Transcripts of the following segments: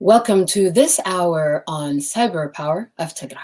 Welcome to this hour on Cyber Power of Tigray.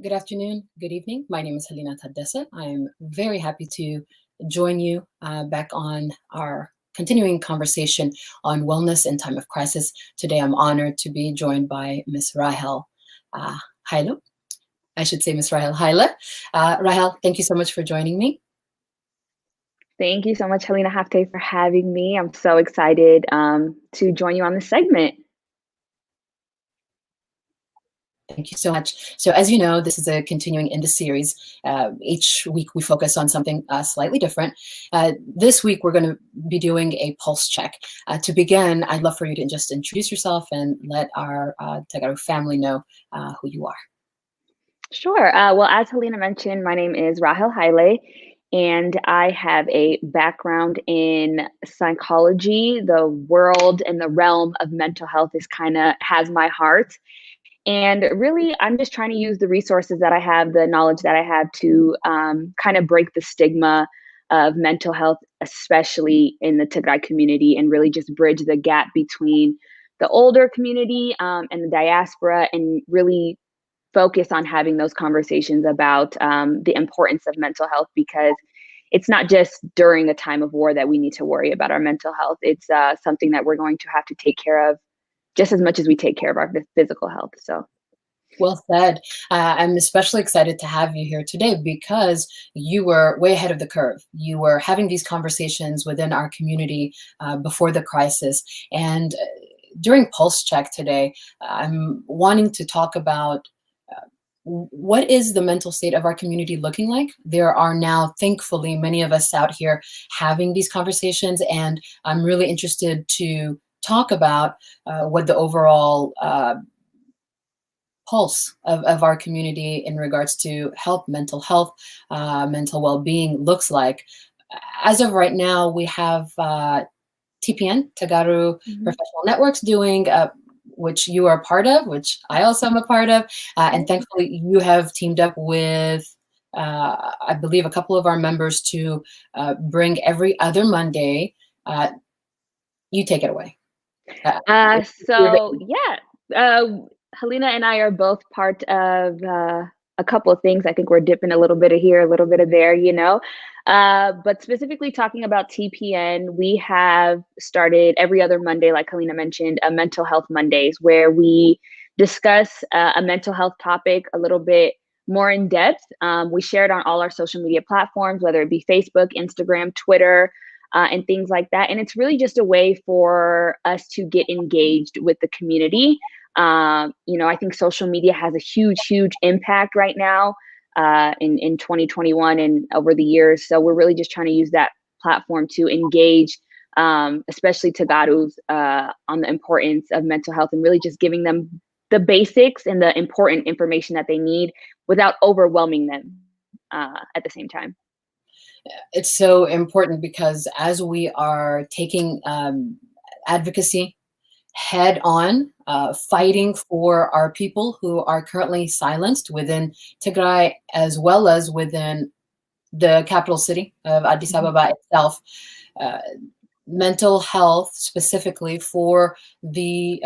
Good afternoon, good evening. My name is Hilena Tadesse. I am very happy to join you back on our continuing conversation on wellness in time of crisis. Today, I'm honored to be joined by Ms. Rahel Haile. I should say Ms. Rahel Haile. Rahel, thank you so much for joining me. Thank you so much, Hilena Hafte, for having me. I'm so excited to join you on this segment. Thank you so much. So as you know, this is a continuing in the series. Each week we focus on something slightly different. This week we're going to be doing a pulse check. To begin, I'd love for you to just introduce yourself and let our Tagaru family know who you are. Sure. Well, as Hilena mentioned, my name is Rahel Haile, and I have a background in psychology. The world and the realm of mental health is has my heart. And really, I'm just trying to use the resources that I have, the knowledge that I have to kind of break the stigma of mental health, especially in the Tigray community, and really just bridge the gap between the older community and the diaspora, and really focus on having those conversations about the importance of mental health, because it's not just during a time of war that we need to worry about our mental health. It's something that we're going to have to take care of just as much as we take care of our physical health. So, well said. I'm especially excited to have you here today because you were way ahead of the curve. You were having these conversations within our community before the crisis. And during Pulse Check today, I'm wanting to talk about what is the mental state of our community looking like? There are now, thankfully, many of us out here having these conversations, and I'm really interested to talk about what the overall pulse of our community in regards to health, mental well-being looks like. As of right now, we have TPN, Tagaru Professional Networks, doing which you are a part of, which I also am a part of. And thankfully, you have teamed up with, I believe, a couple of our members to bring every other Monday. You take it away. Hilena and I are both part of a couple of things. I think we're dipping a little bit of here, a little bit of there, but specifically talking about TPN, we have started every other Monday, like Hilena mentioned, a Mental Health Mondays, where we discuss a mental health topic a little bit more in depth. We share it on all our social media platforms, whether it be Facebook, Instagram, Twitter, and things like that. And it's really just a way for us to get engaged with the community. I think social media has a huge impact right now in 2021 and over the years. So we're really just trying to use that platform to engage, especially Tagarus, on the importance of mental health, and really just giving them the basics and the important information that they need without overwhelming them at the same time. It's so important because as we are taking advocacy head on, fighting for our people who are currently silenced within Tigray, as well as within the capital city of Addis Ababa itself, mental health specifically for the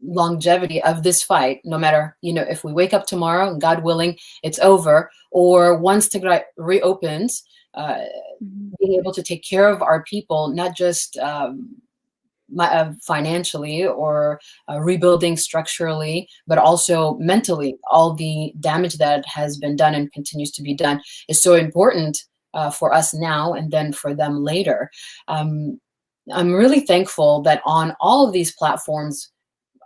longevity of this fight, no matter, if we wake up tomorrow and God willing, it's over, or once Tigray reopens, being able to take care of our people, not just financially or rebuilding structurally, but also mentally. All the damage that has been done and continues to be done is so important for us now and then for them later. I'm really thankful that on all of these platforms,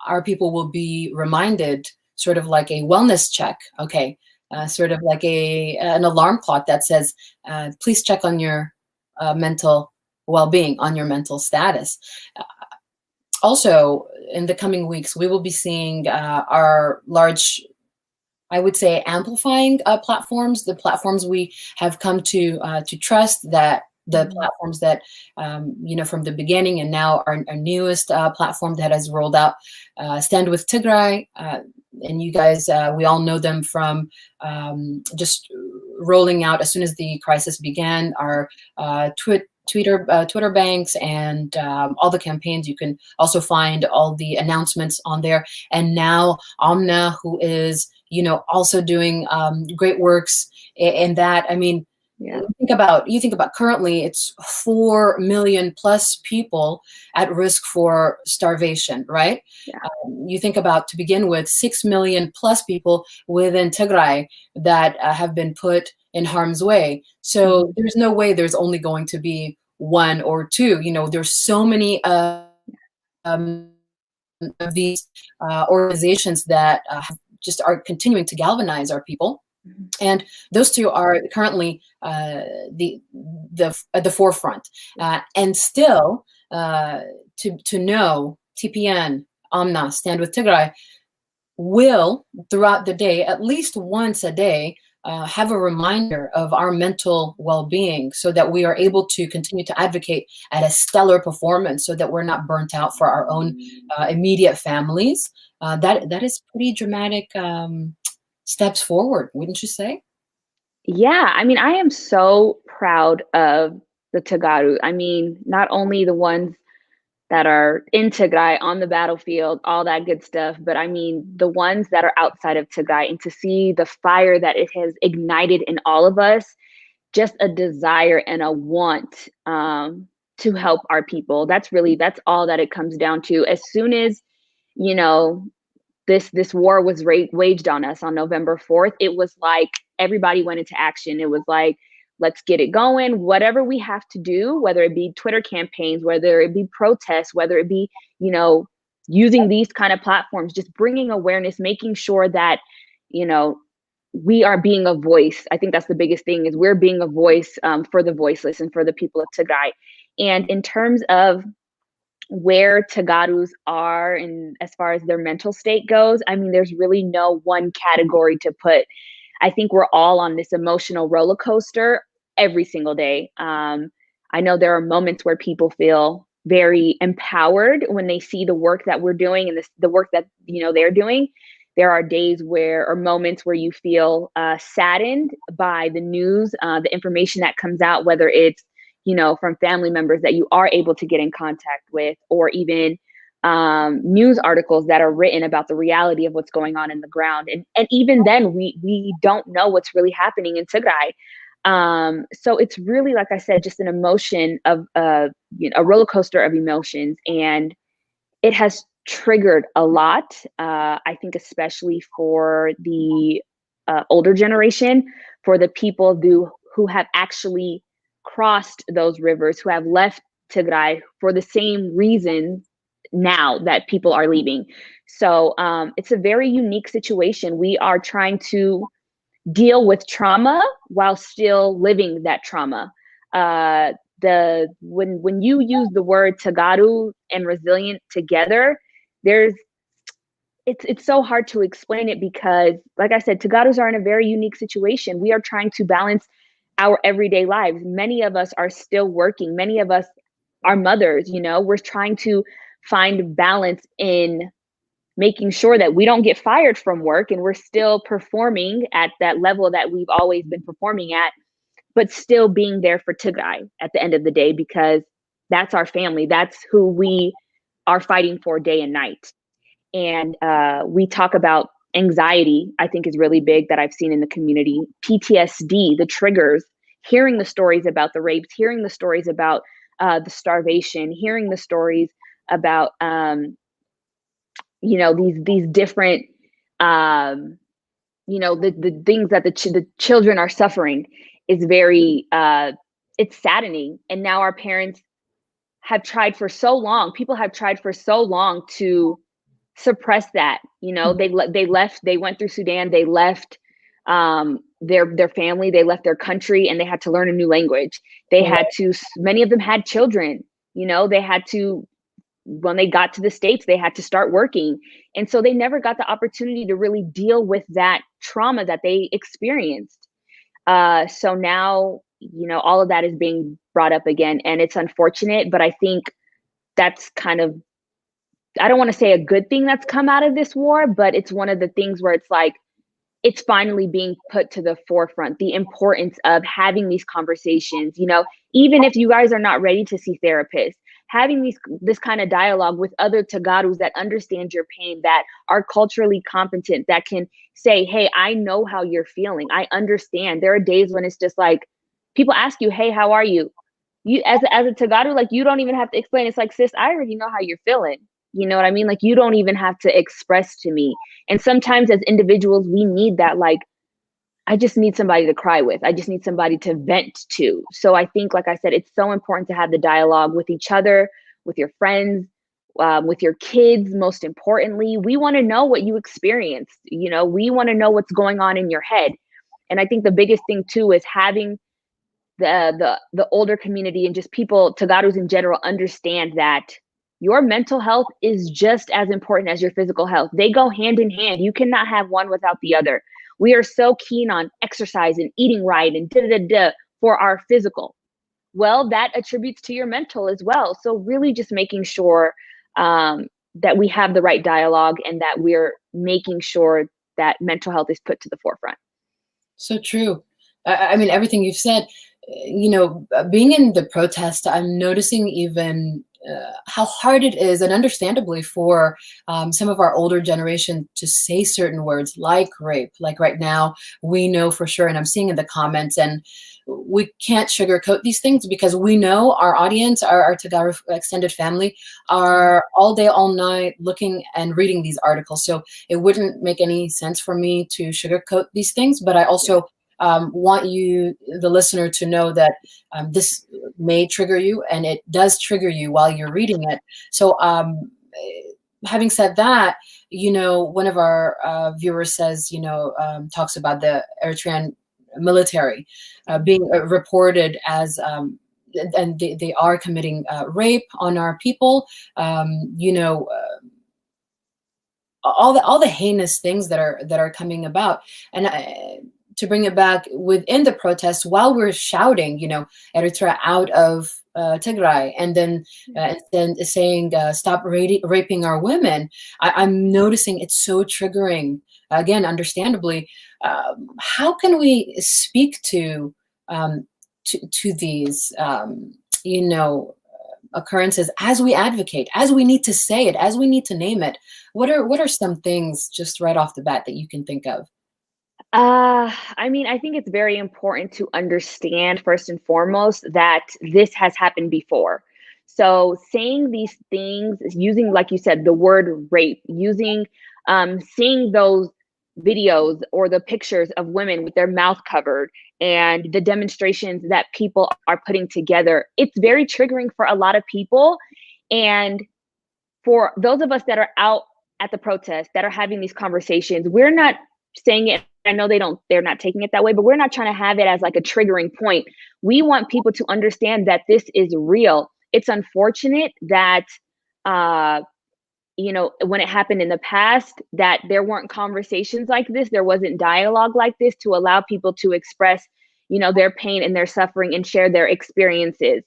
our people will be reminded, sort of like a wellness check, sort of like an alarm clock that says, please check on your mental well-being, on your mental status. Also, in the coming weeks, we will be seeing our large, I would say, amplifying platforms, the platforms we have come to trust, that the platforms that, from the beginning, and now our newest platform that has rolled out, Stand with Tigray. And you guys, we all know them from just rolling out as soon as the crisis began, our Twitter banks and all the campaigns. You can also find all the announcements on there. And now Amna, who is, also doing great works in that. I mean, Yeah. you think about currently it's 4 million plus people at risk for starvation, right? Yeah. You think about, to begin with, 6 million plus people within Tigray that have been put in harm's way. So there's no way there's only going to be one or two. There's so many of these organizations that just are continuing to galvanize our people. And those two are currently at the forefront. And still, to know TPN, Amna, Stand with Tigray, will, throughout the day, at least once a day, have a reminder of our mental well-being, so that we are able to continue to advocate at a stellar performance, so that we're not burnt out for our own immediate families. That is pretty dramatic steps forward, wouldn't you say? Yeah, I mean, I am so proud of the Tagaru. I mean, not only the ones that are in Tigray on the battlefield, all that good stuff, but I mean, the ones that are outside of Tigray, and to see the fire that it has ignited in all of us, just a desire and a want to help our people. That's all that it comes down to. As soon as, you know, this war was waged on us on November 4th, it was like everybody went into action. It was like, let's get it going. Whatever we have to do, whether it be Twitter campaigns, whether it be protests, whether it be, using these kind of platforms, just bringing awareness, making sure that, we are being a voice. I think that's the biggest thing, is we're being a voice for the voiceless and for the people of Tigray. And in terms of where Tagarus are, and as far as their mental state goes, I mean, there's really no one category to put. I think we're all on this emotional roller coaster every single day. I know there are moments where people feel very empowered when they see the work that we're doing and the work that they're doing. There are days or moments where you feel saddened by the news, the information that comes out, whether it's from family members that you are able to get in contact with, or even news articles that are written about the reality of what's going on in the ground. And even then, we don't know what's really happening in Tigray. So it's really, like I said, just an emotion of a roller coaster of emotions, and it has triggered a lot. I think especially for the older generation, for the people who have actually crossed those rivers, who have left Tigray for the same reasons now that people are leaving. So it's a very unique situation. We are trying to deal with trauma while still living that trauma. When you use the word Tagaru and resilient together, it's so hard to explain it, because, like I said, Tagarus are in a very unique situation. We are trying to balance our everyday lives. Many of us are still working. Many of us are mothers. We're trying to find balance in making sure that we don't get fired from work, and we're still performing at that level that we've always been performing at, but still being there for Tigray at the end of the day, because that's our family. That's who we are fighting for day and night. And we talk about anxiety, I think, is really big, that I've seen in the community. PTSD, the triggers, hearing the stories about the rapes, hearing the stories about the starvation, hearing the stories about these different the things that the children are suffering, is very it's saddening. And now our parents have tried for so long, people have tried for so long to suppress that. They left, they went through Sudan, they left their family, they left their country, and they had to learn a new language. Many of them had children. They had to, when they got to the States, they had to start working. And so they never got the opportunity to really deal with that trauma that they experienced. So now all of that is being brought up again, and it's unfortunate, but I think that's kind of, I don't want to say a good thing that's come out of this war, but it's one of the things where it's like, it's finally being put to the forefront, the importance of having these conversations, even if you guys are not ready to see therapists, having this kind of dialogue with other Tagarus that understand your pain, that are culturally competent, that can say, hey, I know how you're feeling. I understand. There are days when it's just like, people ask you, hey, how are you? You as a Tagaru, like, you don't even have to explain. It's like, sis, I already know how you're feeling. You know what I mean? Like, you don't even have to express to me. And sometimes as individuals, we need that, like, I just need somebody to cry with. I just need somebody to vent to. So I think, like I said, it's so important to have the dialogue with each other, with your friends, with your kids. Most importantly, we want to know what you experienced. We want to know what's going on in your head. And I think the biggest thing too is having the older community and just people, Tagarus in general, understand that your mental health is just as important as your physical health. They go hand in hand. You cannot have one without the other. We are so keen on exercise and eating right and for our physical. Well, that attributes to your mental as well. So really just making sure that we have the right dialogue and that we're making sure that mental health is put to the forefront. So true. I mean, everything you've said, being in the protest, I'm noticing even how hard it is, and understandably, for some of our older generation to say certain words like rape. Like right now, we know for sure, and I'm seeing in the comments, and we can't sugarcoat these things because we know our audience, our Tagaru extended family, are all day, all night looking and reading these articles. So it wouldn't make any sense for me to sugarcoat these things, but I also want you, the listener, to know that this may trigger you, and it does trigger you while you're reading it. So having said that, one of our viewers says, talks about the Eritrean military being reported as, and they are committing rape on our people, all the heinous things that are coming about. And to bring it back within the protests, while we're shouting, Eritrea out of Tigray, and then saying stop raping our women, I'm noticing it's so triggering. Again, understandably, how can we speak to these occurrences as we advocate, as we need to say it, as we need to name it? What are some things just right off the bat that you can think of? I mean, I think it's very important to understand first and foremost that this has happened before. So saying these things, using, like you said, the word rape, using, seeing those videos or the pictures of women with their mouth covered and the demonstrations that people are putting together, it's very triggering for a lot of people. And for those of us that are out at the protest, that are having these conversations, we're not saying it. I know they're not taking it that way, but we're not trying to have it as like a triggering point. We want people to understand that this is real. It's unfortunate that, when it happened in the past, that there weren't conversations like this. There wasn't dialogue like this to allow people to express, their pain and their suffering and share their experiences.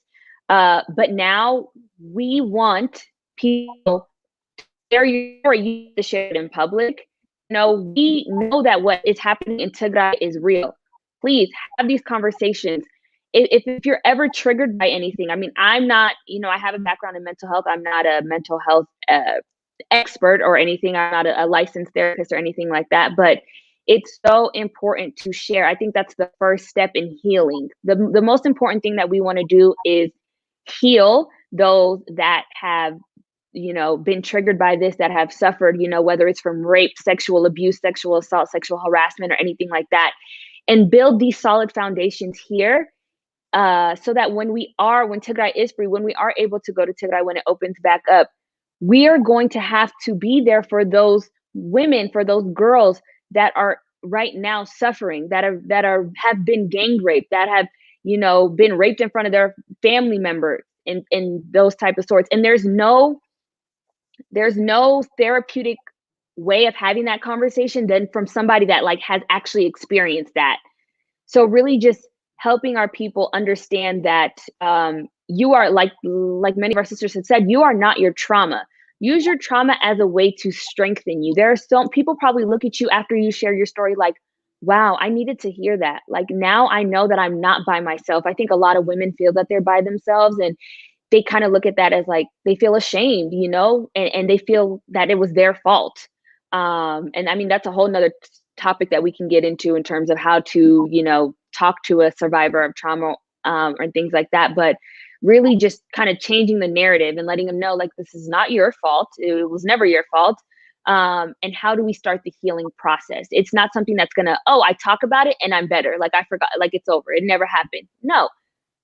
But now we want people to share your story, to share it in public. We know that what is happening in Tigray is real. Please have these conversations. If you're ever triggered by anything, I mean, I'm not, I have a background in mental health. I'm not a mental health expert or anything. I'm not a licensed therapist or anything like that, but it's so important to share. I think that's the first step in healing. The most important thing that we want to do is heal those that have been triggered by this, that have suffered, whether it's from rape, sexual abuse, sexual assault, sexual harassment, or anything like that, and build these solid foundations here, so that when Tigray is free, when we are able to go to Tigray, when it opens back up, we are going to have to be there for those women, for those girls that are right now suffering, that have been gang raped, that have, been raped in front of their family members, and those type of sorts. And there's no therapeutic way of having that conversation than from somebody that has actually experienced that. So really just helping our people understand that you are, like many of our sisters had said, you are not your trauma. Use your trauma as a way to strengthen you. There are some people probably look at you after you share your story like, wow, I needed to hear that. Like, now I know that I'm not by myself. I think a lot of women feel that they're by themselves, and they kind of look at that as like they feel ashamed, and they feel that it was their fault. And I mean, that's a whole nother topic that we can get into in terms of how to, talk to a survivor of trauma, and things like that. But really just kind of changing the narrative and letting them know, like, this is not your fault. It was never your fault. And how do we start the healing process? It's not something that's gonna, oh, I talk about it and I'm better. Like, I forgot, like, it's over. It never happened. No,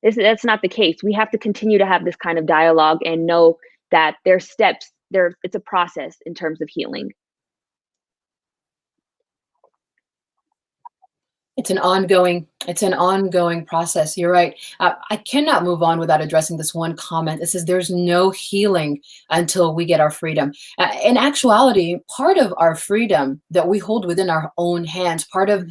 that's not the case. We have to continue to have this kind of dialogue and know that there's steps there. It's a process in terms of healing. It's an ongoing process. You're right. I cannot move on without addressing this one comment. It says there's no healing until we get our freedom. In actuality, part of our freedom that we hold within our own hands, part of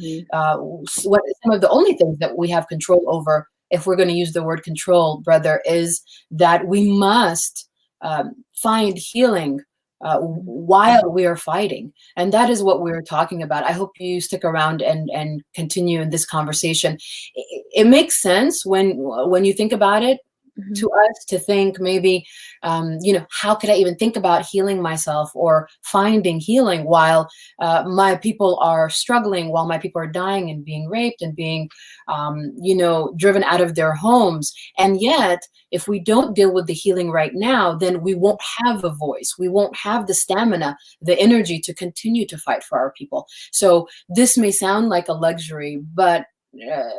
what some of the only things that we have control over, if we're going to use the word control, brother, is that we must find healing while we are fighting. And that is what we're talking about. I hope you stick around and continue in this conversation. It makes sense when you think about it, to us to think maybe, how could I even think about healing myself or finding healing while my people are struggling, while my people are dying and being raped and being, driven out of their homes. And yet, if we don't deal with the healing right now, then we won't have a voice. We won't have the stamina, the energy to continue to fight for our people. So this may sound like a luxury, but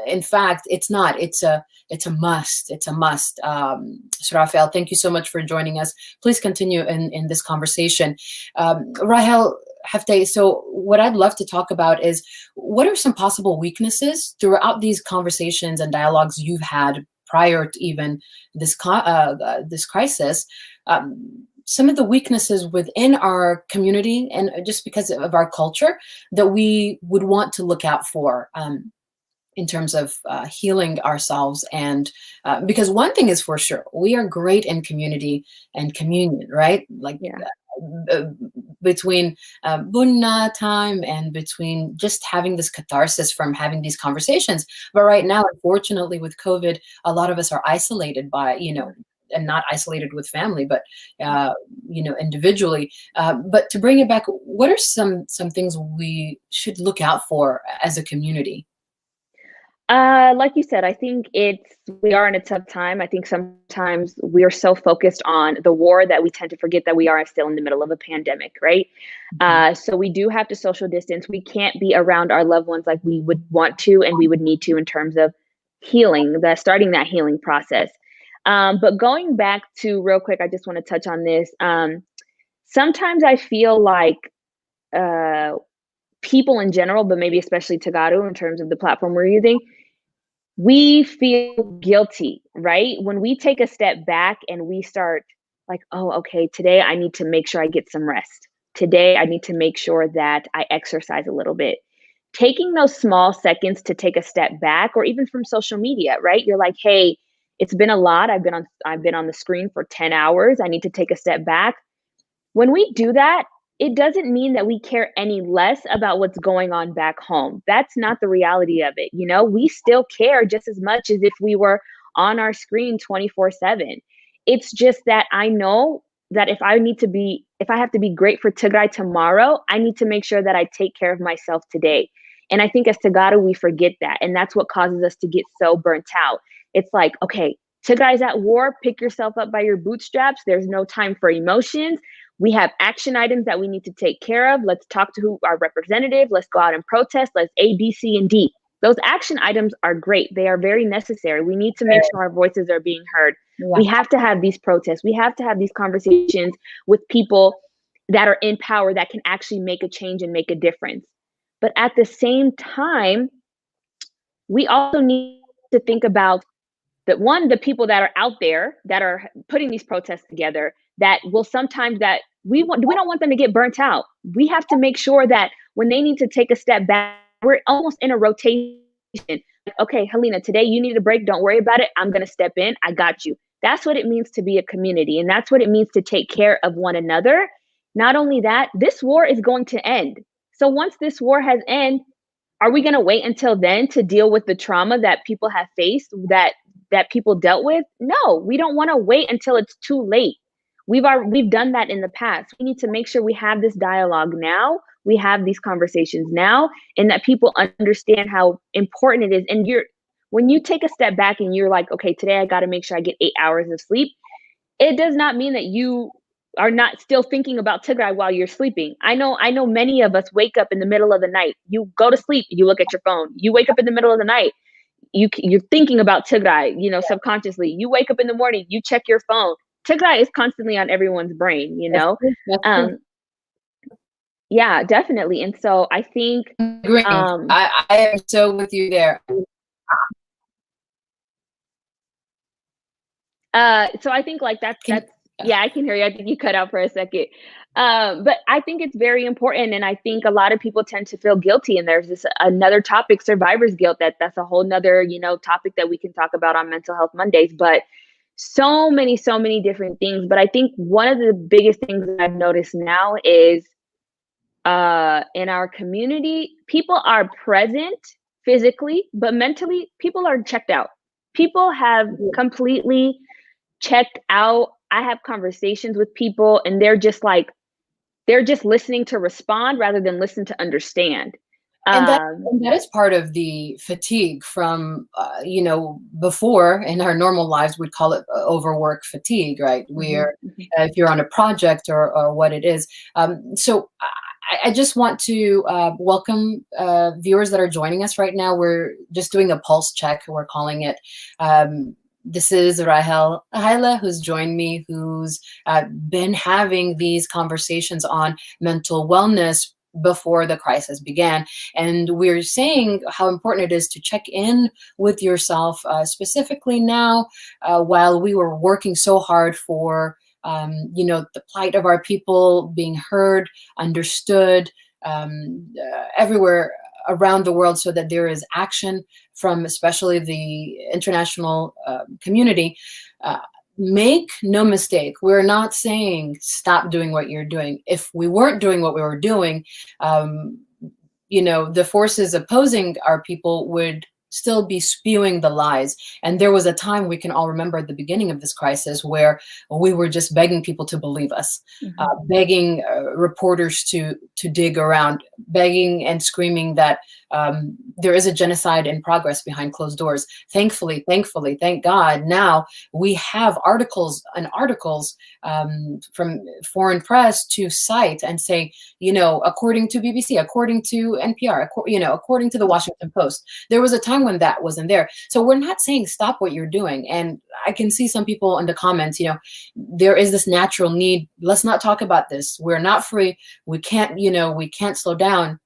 in fact, it's not. It's a must. It's a must. Rahel, thank you so much for joining us. Please continue in this conversation. Rahel Haile, so what I'd love to talk about is, what are some possible weaknesses throughout these conversations and dialogues you've had prior to even this crisis? Some of the weaknesses within our community and just because of our culture that we would want to look out for in terms of healing ourselves. And because one thing is for sure, we are great in community and communion, right? Like between bunna time and between just having this catharsis from having these conversations. But right now, unfortunately, with COVID, a lot of us are isolated by, and not isolated with family, but individually. But to bring it back, what are some things we should look out for as a community? Like you said, I think we are in a tough time. I think sometimes we are so focused on the war that we tend to forget that we are still in the middle of a pandemic, right? So we do have to social distance. We can't be around our loved ones like we would want to and we would need to in terms of healing, starting that healing process. But going back to, real quick, I just want to touch on this. Sometimes I feel like people in general, but maybe especially Tagaru in terms of the platform we're using, we feel guilty, right? When we take a step back and we start like, oh, okay, today I need to make sure I get some rest. Today I need to make sure that I exercise a little bit. Taking those small seconds to take a step back, or even from social media, right? You're like, hey, it's been a lot. I've been on the screen for 10 hours. I need to take a step back. When we do that, it doesn't mean that we care any less about what's going on back home. That's not the reality of it. We still care just as much as if we were on our screen 24/7. It's just that I know that if I have to be great for Tigray tomorrow, I need to make sure that I take care of myself today. And I think as Tagaru, we forget that. And that's what causes us to get so burnt out. It's like, okay, Tigray's at war, pick yourself up by your bootstraps. There's no time for emotions. We have action items that we need to take care of. Let's talk to our representative. Let's go out and protest. Let's A, B, C, and D. Those action items are great. They are very necessary. We need to make sure our voices are being heard. Yeah. We have to have these protests. We have to have these conversations with people that are in power that can actually make a change and make a difference. But at the same time, we also need to think about the people that are out there that are putting these protests together, that will sometimes that we don't want them to get burnt out. We have to make sure that when they need to take a step back, we're almost in a rotation. okay, Helena, today you need a break. Don't worry about it. I'm going to step in. I got you. That's what it means to be a community. And that's what it means to take care of one another. Not only that, this war is going to end. So once this war has ended, are we going to wait until then to deal with the trauma that people have faced, that people dealt with? No, we don't want to wait until it's too late. We've done that in the past. We need to make sure we have this dialogue now. We have these conversations now, and that people understand how important it is. And when you take a step back and you're like, okay, today I got to make sure I get 8 hours of sleep. It does not mean that you are not still thinking about Tigray while you're sleeping. I know many of us wake up in the middle of the night. You go to sleep, you look at your phone. You wake up in the middle of the night, you're thinking about Tigray, subconsciously. You wake up in the morning, you check your phone. Tigray is constantly on everyone's brain, you know? That's true. Yeah, definitely. And so I think Agreeing. I am so with you there. so I think like that's yeah, I can hear you. I think you cut out for a second. But I think it's very important, and I think a lot of people tend to feel guilty. And there's this another topic, survivor's guilt. That's a whole nother topic that we can talk about on Mental Health Mondays. But so many different things. But I think one of the biggest things that I've noticed now is in our community, people are present physically, but mentally, people are checked out. People have completely checked out. I have conversations with people and they're just listening to respond rather than listen to understand. And that is part of the fatigue from, before in our normal lives, we'd call it overwork fatigue, right? Where if you're on a project or what it is. So I just want to welcome viewers that are joining us right now. We're just doing a pulse check, we're calling it. This is Rahel Haile, who's joined me, who's been having these conversations on mental wellness before the crisis began. And we're saying how important it is to check in with yourself, specifically now, while we were working so hard for the plight of our people being heard, understood, everywhere around the world, so that there is action from especially the international community. Make no mistake, we're not saying stop doing what you're doing. If we weren't doing what we were doing, the forces opposing our people would still be spewing the lies. And there was a time, we can all remember at the beginning of this crisis, where we were just begging people to believe us, begging reporters to dig around, begging and screaming that there is a genocide in progress behind closed doors. Thankfully, thank God, now we have articles from foreign press to cite and say, according to BBC, according to NPR, according to the Washington Post, there was a time when that wasn't there. So we're not saying stop what you're doing. And I can see some people in the comments, there is this natural need. Let's not talk about this. We're not free. We can't slow down.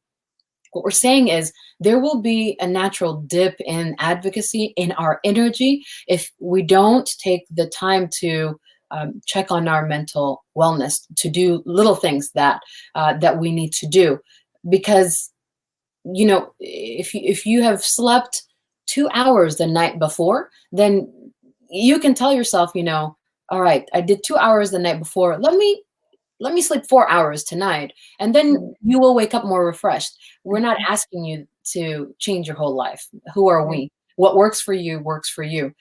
What we're saying is there will be a natural dip in advocacy, in our energy, if we don't take the time to check on our mental wellness, to do little things that we need to do. Because, if you have slept 2 hours the night before, then you can tell yourself, all right, I did 2 hours the night before. Let me sleep 4 hours tonight, and then you will wake up more refreshed. We're not asking you to change your whole life. Who are we? What works for you works for you.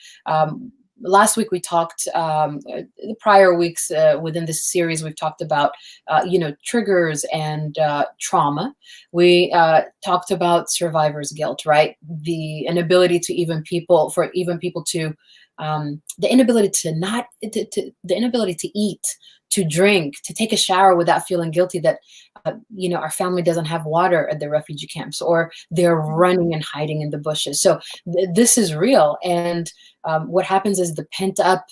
Last week we talked, the prior weeks within this series, we've talked about, triggers and trauma. We talked about survivor's guilt, right? The inability to the inability to eat, to drink, to take a shower without feeling guilty that, our family doesn't have water at the refugee camps, or they're running and hiding in the bushes. So this is real. And what happens is the pent up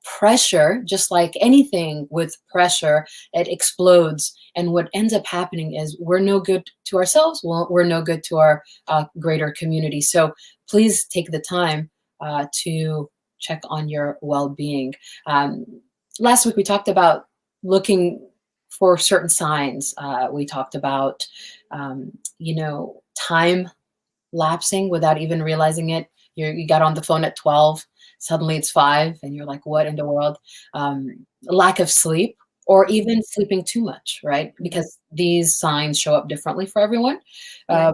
pressure, just like anything with pressure, it explodes. And what ends up happening is we're no good to ourselves. We're no good to our greater community. So please take the time to check on your well-being. Last week we talked about looking for certain signs. We talked about, time lapsing without even realizing it. You got on the phone at 12, suddenly it's 5, and you're like, what in the world? Lack of sleep, or even sleeping too much, right? Because these signs show up differently for everyone. Right. Um,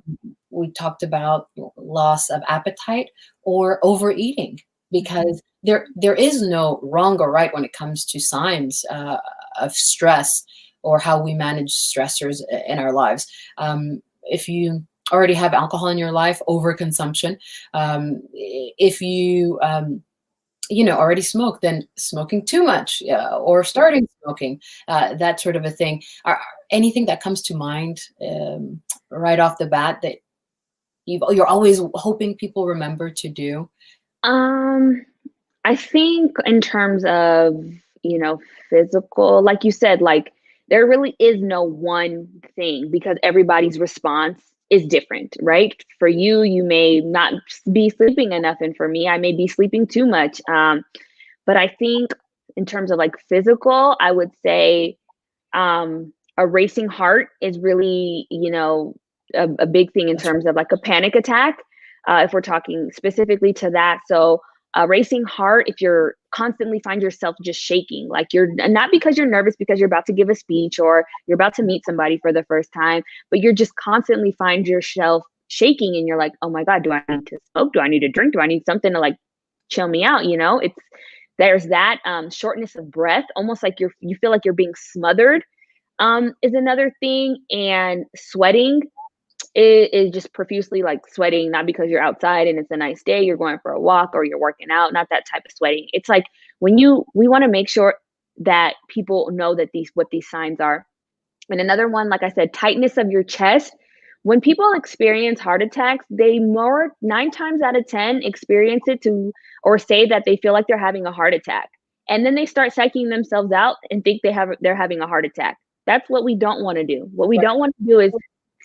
we talked about loss of appetite or overeating, because there is no wrong or right when it comes to signs of stress or how we manage stressors in our lives. If you already have alcohol in your life, overconsumption. If you already smoke, then smoking too much, or starting smoking, that sort of a thing. Anything that comes to mind right off the bat that you're always hoping people remember to do? Um, I think in terms of, you know, physical, like you said, like there really is no one thing because everybody's response is different, right? For you, you may not be sleeping enough, and for me, I may be sleeping too much. But I think in terms of like physical, I would say a racing heart is really, you know, a big thing in That's right. terms of like a panic attack, if we're talking specifically to that. So a racing heart, if you're constantly find yourself just shaking, like you're not because you're nervous because you're about to give a speech or you're about to meet somebody for the first time, but you're just constantly find yourself shaking and you're like, oh my God, do I need to smoke? Do I need to drink? Do I need something to like chill me out? You know, it's there's that shortness of breath, almost like you feel like you're being smothered, is another thing. And sweating is just profusely like sweating, not because you're outside and it's a nice day, you're going for a walk or you're working out, not that type of sweating. It's like we want to make sure that people know that these what these signs are. And another one, like I said, tightness of your chest. When people experience heart attacks, they more 9 times out of 10 experience it to or say that they feel like they're having a heart attack. And then they start psyching themselves out and think they're having a heart attack. That's what we don't want to do. What we Right. don't want to do is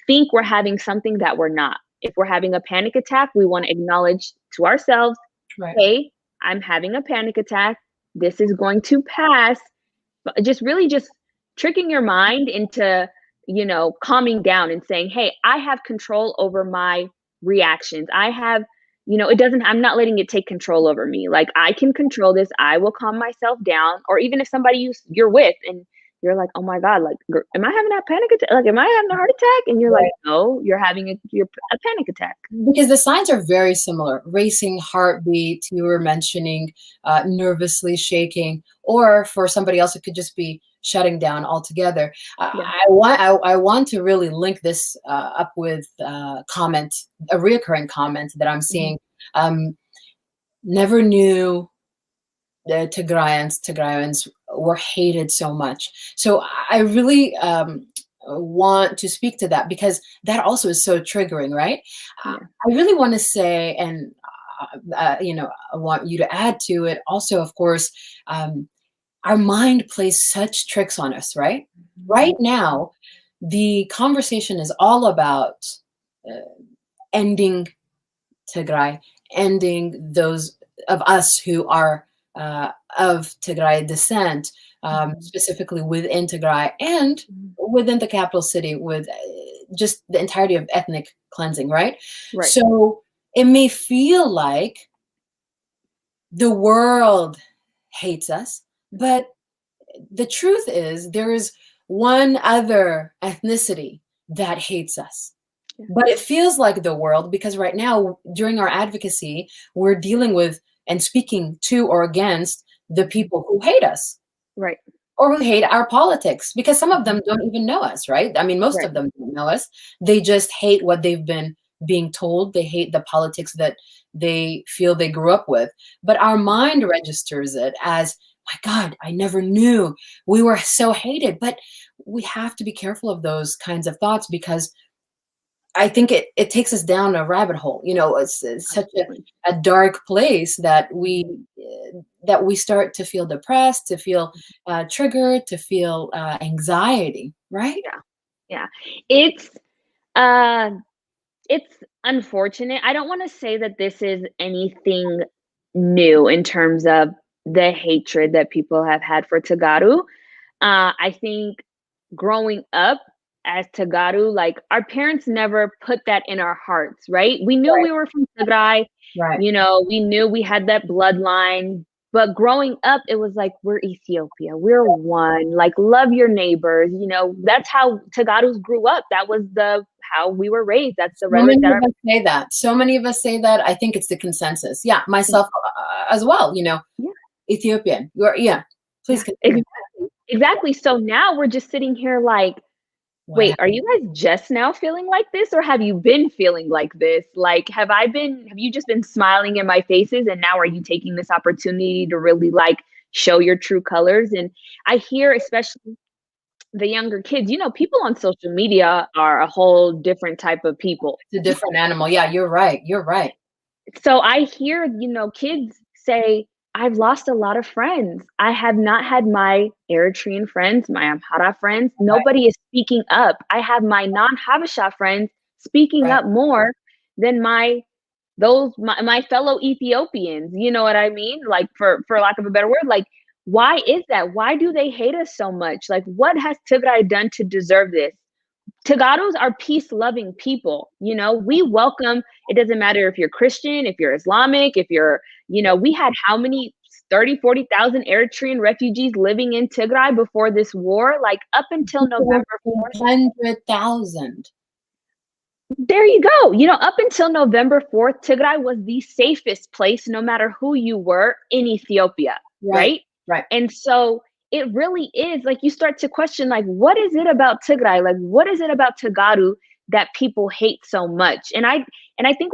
think we're having something that we're not. If we're having a panic attack, we want to acknowledge to ourselves, Right. hey, I'm having a panic attack. This is going to pass. Just really just tricking your mind into, you know, calming down and saying, hey, I have control over my reactions. I have, you know, it doesn't, I'm not letting it take control over me. Like I can control this. I will calm myself down. Or even if somebody you're with and you're like, oh my God, like, am I having a panic attack? Like, am I having a heart attack? And you're like, Right. no, you're having a panic attack. Because the signs are very similar. Racing heartbeat, you were mentioning, nervously shaking, or for somebody else, it could just be shutting down altogether. Yeah. I want to really link this up with comment, a reoccurring comment that I'm Hmm. seeing. Um, Never knew the Tigrayans were hated so much. So I really want to speak to that, because that also is so triggering, right? Yeah. I really want to say, and I want you to add to it also, of course, um, our mind plays such tricks on us, right? Right now, the conversation is all about uh, ending Tigray, ending those of us who are of Tigray descent, Mhm. specifically within Tigray and Mhm. within the capital city, with just the entirety of ethnic cleansing, right? Right. So it may feel like the world hates us, but the truth is there is one other ethnicity that hates us. Yeah. But it feels like the world, because right now, during our advocacy, we're dealing with and speaking to or against the Mhm. people who hate us Right. or who hate our politics, because some of Mhm. them don't even know us, right? I mean, most Right. of them don't know us. They just hate what they've been being told. They hate the politics that they feel they grew up with. But our mind registers it as, my God, I never knew we were so hated. But we have to be careful of those kinds of thoughts, because I think it takes us down a rabbit hole. It's such Absolutely. a dark place that Mhm. we start to feel depressed, to feel triggered, to feel anxiety, right? Yeah. Yeah. It's uh it's unfortunate. I don't want to say that this is anything new in terms of the hatred that people have had for Tagaru. I think growing up, as Tagaru, like our parents never put that in our hearts, right? We knew Right. we were from Tigray, Right. we knew we had that bloodline. But growing up, it was like, we're Ethiopia, we're one, like, love your neighbors. That's how Tagarus grew up. That was how we were raised. That's the So rhetoric many that of us say that. So many of us say that. I think it's the consensus. Yeah, myself as well. yeah, Ethiopian. Yeah. Please yeah, continue. exactly. Exactly. So now we're just sitting here like, Wow. wait, are you guys just now feeling like this, or have you been feeling like this? Like, have you just been smiling in my faces, and now are you taking this opportunity to really like show your true colors? And I hear, especially the younger kids, people on social media are a whole different type of people. It's a different animal. Yeah, you're right. You're right. So I hear, kids say, I've lost a lot of friends. I have not had my Eritrean friends, my Amhara friends. Right. Nobody is speaking up. I have my non-Habesha friends speaking Right. up more than my fellow Ethiopians. You know what I mean? Like, for lack of a better word, like, why is that? Why do they hate us so much? Like, what has Tigray done to deserve this? Tagaros are peace-loving people. We welcome. It doesn't matter if you're Christian, if you're Islamic, if you're, we had how many 40,000 Eritrean refugees living in Tigray before this war? Like, up until November 4th. 100,000. There you go. Up until November 4th, Tigray was the safest place, no matter who you were, in Ethiopia, Right. right? Right. And so it really is like, you start to question, like, what is it about Tigray? Like, what is it about Tagaru that people hate so much? And I think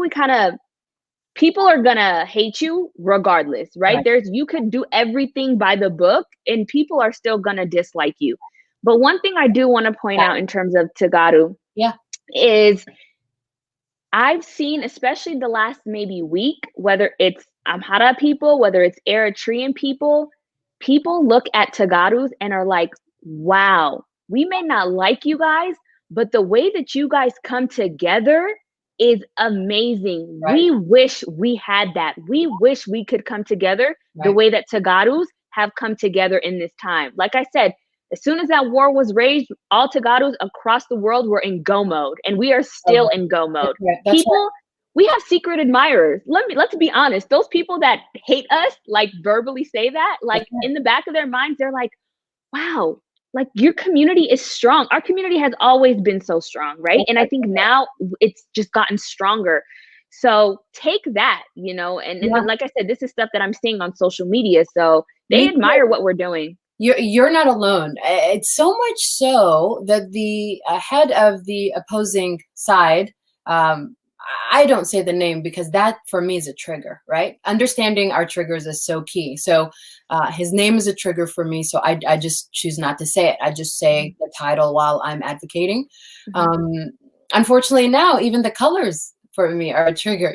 people are gonna hate you regardless, right? Right. You could do everything by the book and people are still gonna dislike you. But one thing I do want to point out in terms of Tagaru Yeah. is I've seen, especially the last maybe week, whether it's Amhara people, whether it's Eritrean people look at Tagarus and are like, wow, we may not like you guys, but the way that you guys come together is amazing. Right. We wish we had that. We wish we could come together the Right. way that Tagarus have come together in this time. Like I said, as soon as that war was raised, all Tagaros across the world were in go mode, and we are still in go mode. That's right. We have secret admirers. Let's be honest. Those people that hate us, like, verbally say that, like, in the back of their minds, they're like, wow, like, your community is strong. Our community has always been so strong, right? And I think now it's just gotten stronger. So take that, and like I said, this is stuff that I'm seeing on social media. So they admire what we're doing. You're not alone. It's so much so that the head of the opposing side, I don't say the name because that for me is a trigger, right? Understanding our triggers is so key. So his name is a trigger for me. So I just choose not to say it. I just say the title while I'm advocating. Unfortunately now, even the colors for me are a trigger,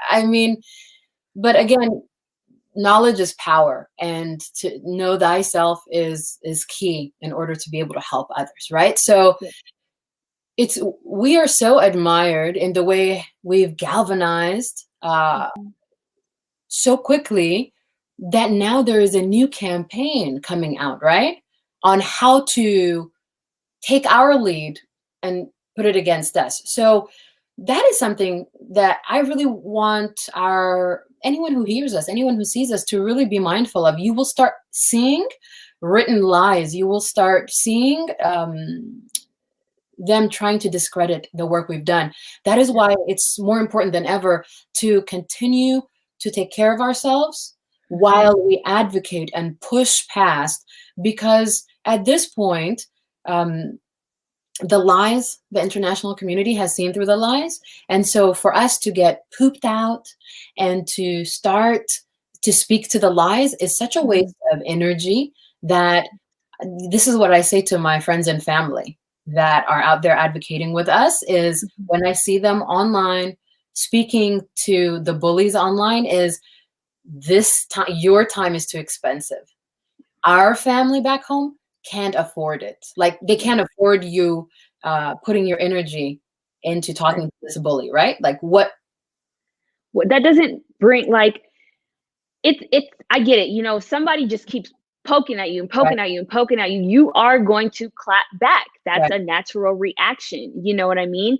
I mean, but again, knowledge is power, and to know thyself is key in order to be able to help others, right? So we are so admired in the way we've galvanized so quickly that now there is a new campaign coming out, right, on how to take our lead and put it against us. So that is something that I really want anyone who hears us, anyone who sees us, to really be mindful of. You will start seeing written lies. You will start seeing them trying to discredit the work we've done. That is why it's more important than ever to continue to take care of ourselves while we advocate and push past, because at this point, the lies, the international community has seen through the lies. And so for us to get pooped out and to start to speak to the lies is such a waste of energy that this is what I say to my friends and family that are out there advocating with us is when I see them online speaking to the bullies online is this time, your time is too expensive. Our family back home can't afford it. Like they can't afford you putting your energy into talking to this bully, right? Like what that doesn't bring, like, it's I get it. Somebody just keeps poking at you and Right. poking at you and poking at you, you are going to clap back. That's Right. a natural reaction. You know what I mean?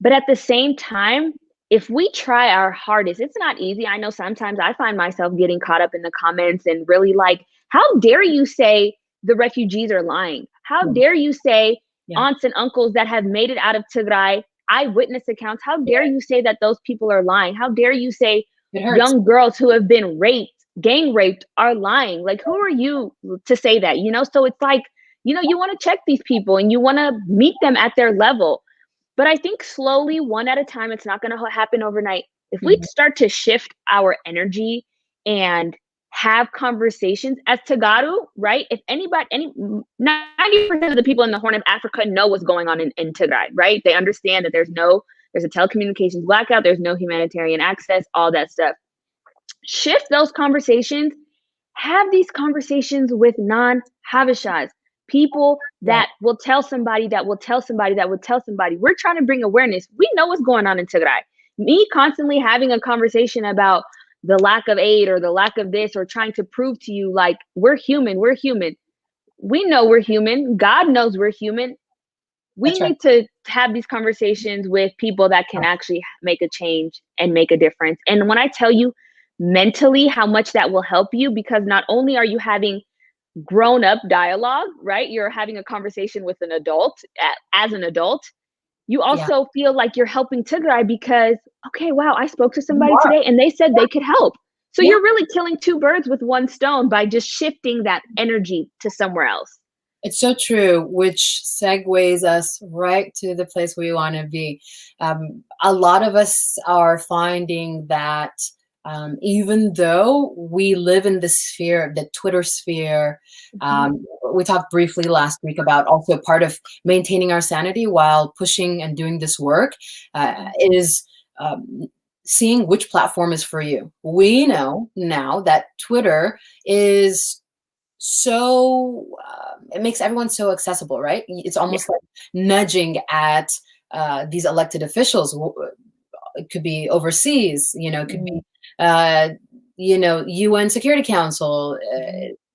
But at the same time, if we try our hardest, it's not easy. I know sometimes I find myself getting caught up in the comments and really like, how dare you say the refugees are lying? How Yeah. dare you say Yeah. aunts and uncles that have made it out of Tigray, eyewitness accounts? How dare you say that those people are lying? How dare you say It hurts. young girls who have been raped, gang raped, are lying? Like, who are you to say that? You know, so it's like, you know, you want to check these people and you want to meet them at their level. But I think slowly, one at a time, it's not going to happen overnight. If we Mhm. start to shift our energy and have conversations as Tagaru, right? If anybody, 90% of the people in the Horn of Africa know what's going on in Tigray, right? They understand that there's a telecommunications blackout, there's no humanitarian access, all that stuff. Shift those conversations, have these conversations with non-Habeshas, people Right. that will tell somebody, that will tell somebody, that will tell somebody. We're trying to bring awareness. We know what's going on in Tigray. Me constantly having a conversation about the lack of aid or the lack of this, or trying to prove to you like we're human, we're human. We know we're human. God knows we're human. We That's right. need to have these conversations with people that can actually make a change and make a difference. And when I tell you mentally how much that will help you, because not only are you having grown up dialogue, right? You're having a conversation with an adult as an adult. You Yeah. also feel like you're helping Tigray because, okay, wow, I spoke to You somebody are. today and they said they could help. So Yeah. you're really killing two birds with one stone by just shifting that energy to somewhere else. It's so true, which segues us right to the place we want to be. A lot of us are finding that even though we live in the sphere, the Twitter sphere, we talked briefly last week about also part of maintaining our sanity while pushing and doing this work is seeing which platform is for you. We know now that Twitter is so it makes everyone so accessible, right? It's Yeah. almost like nudging at these elected officials. It could be overseas, it could Mhm. be uh, UN Security Council,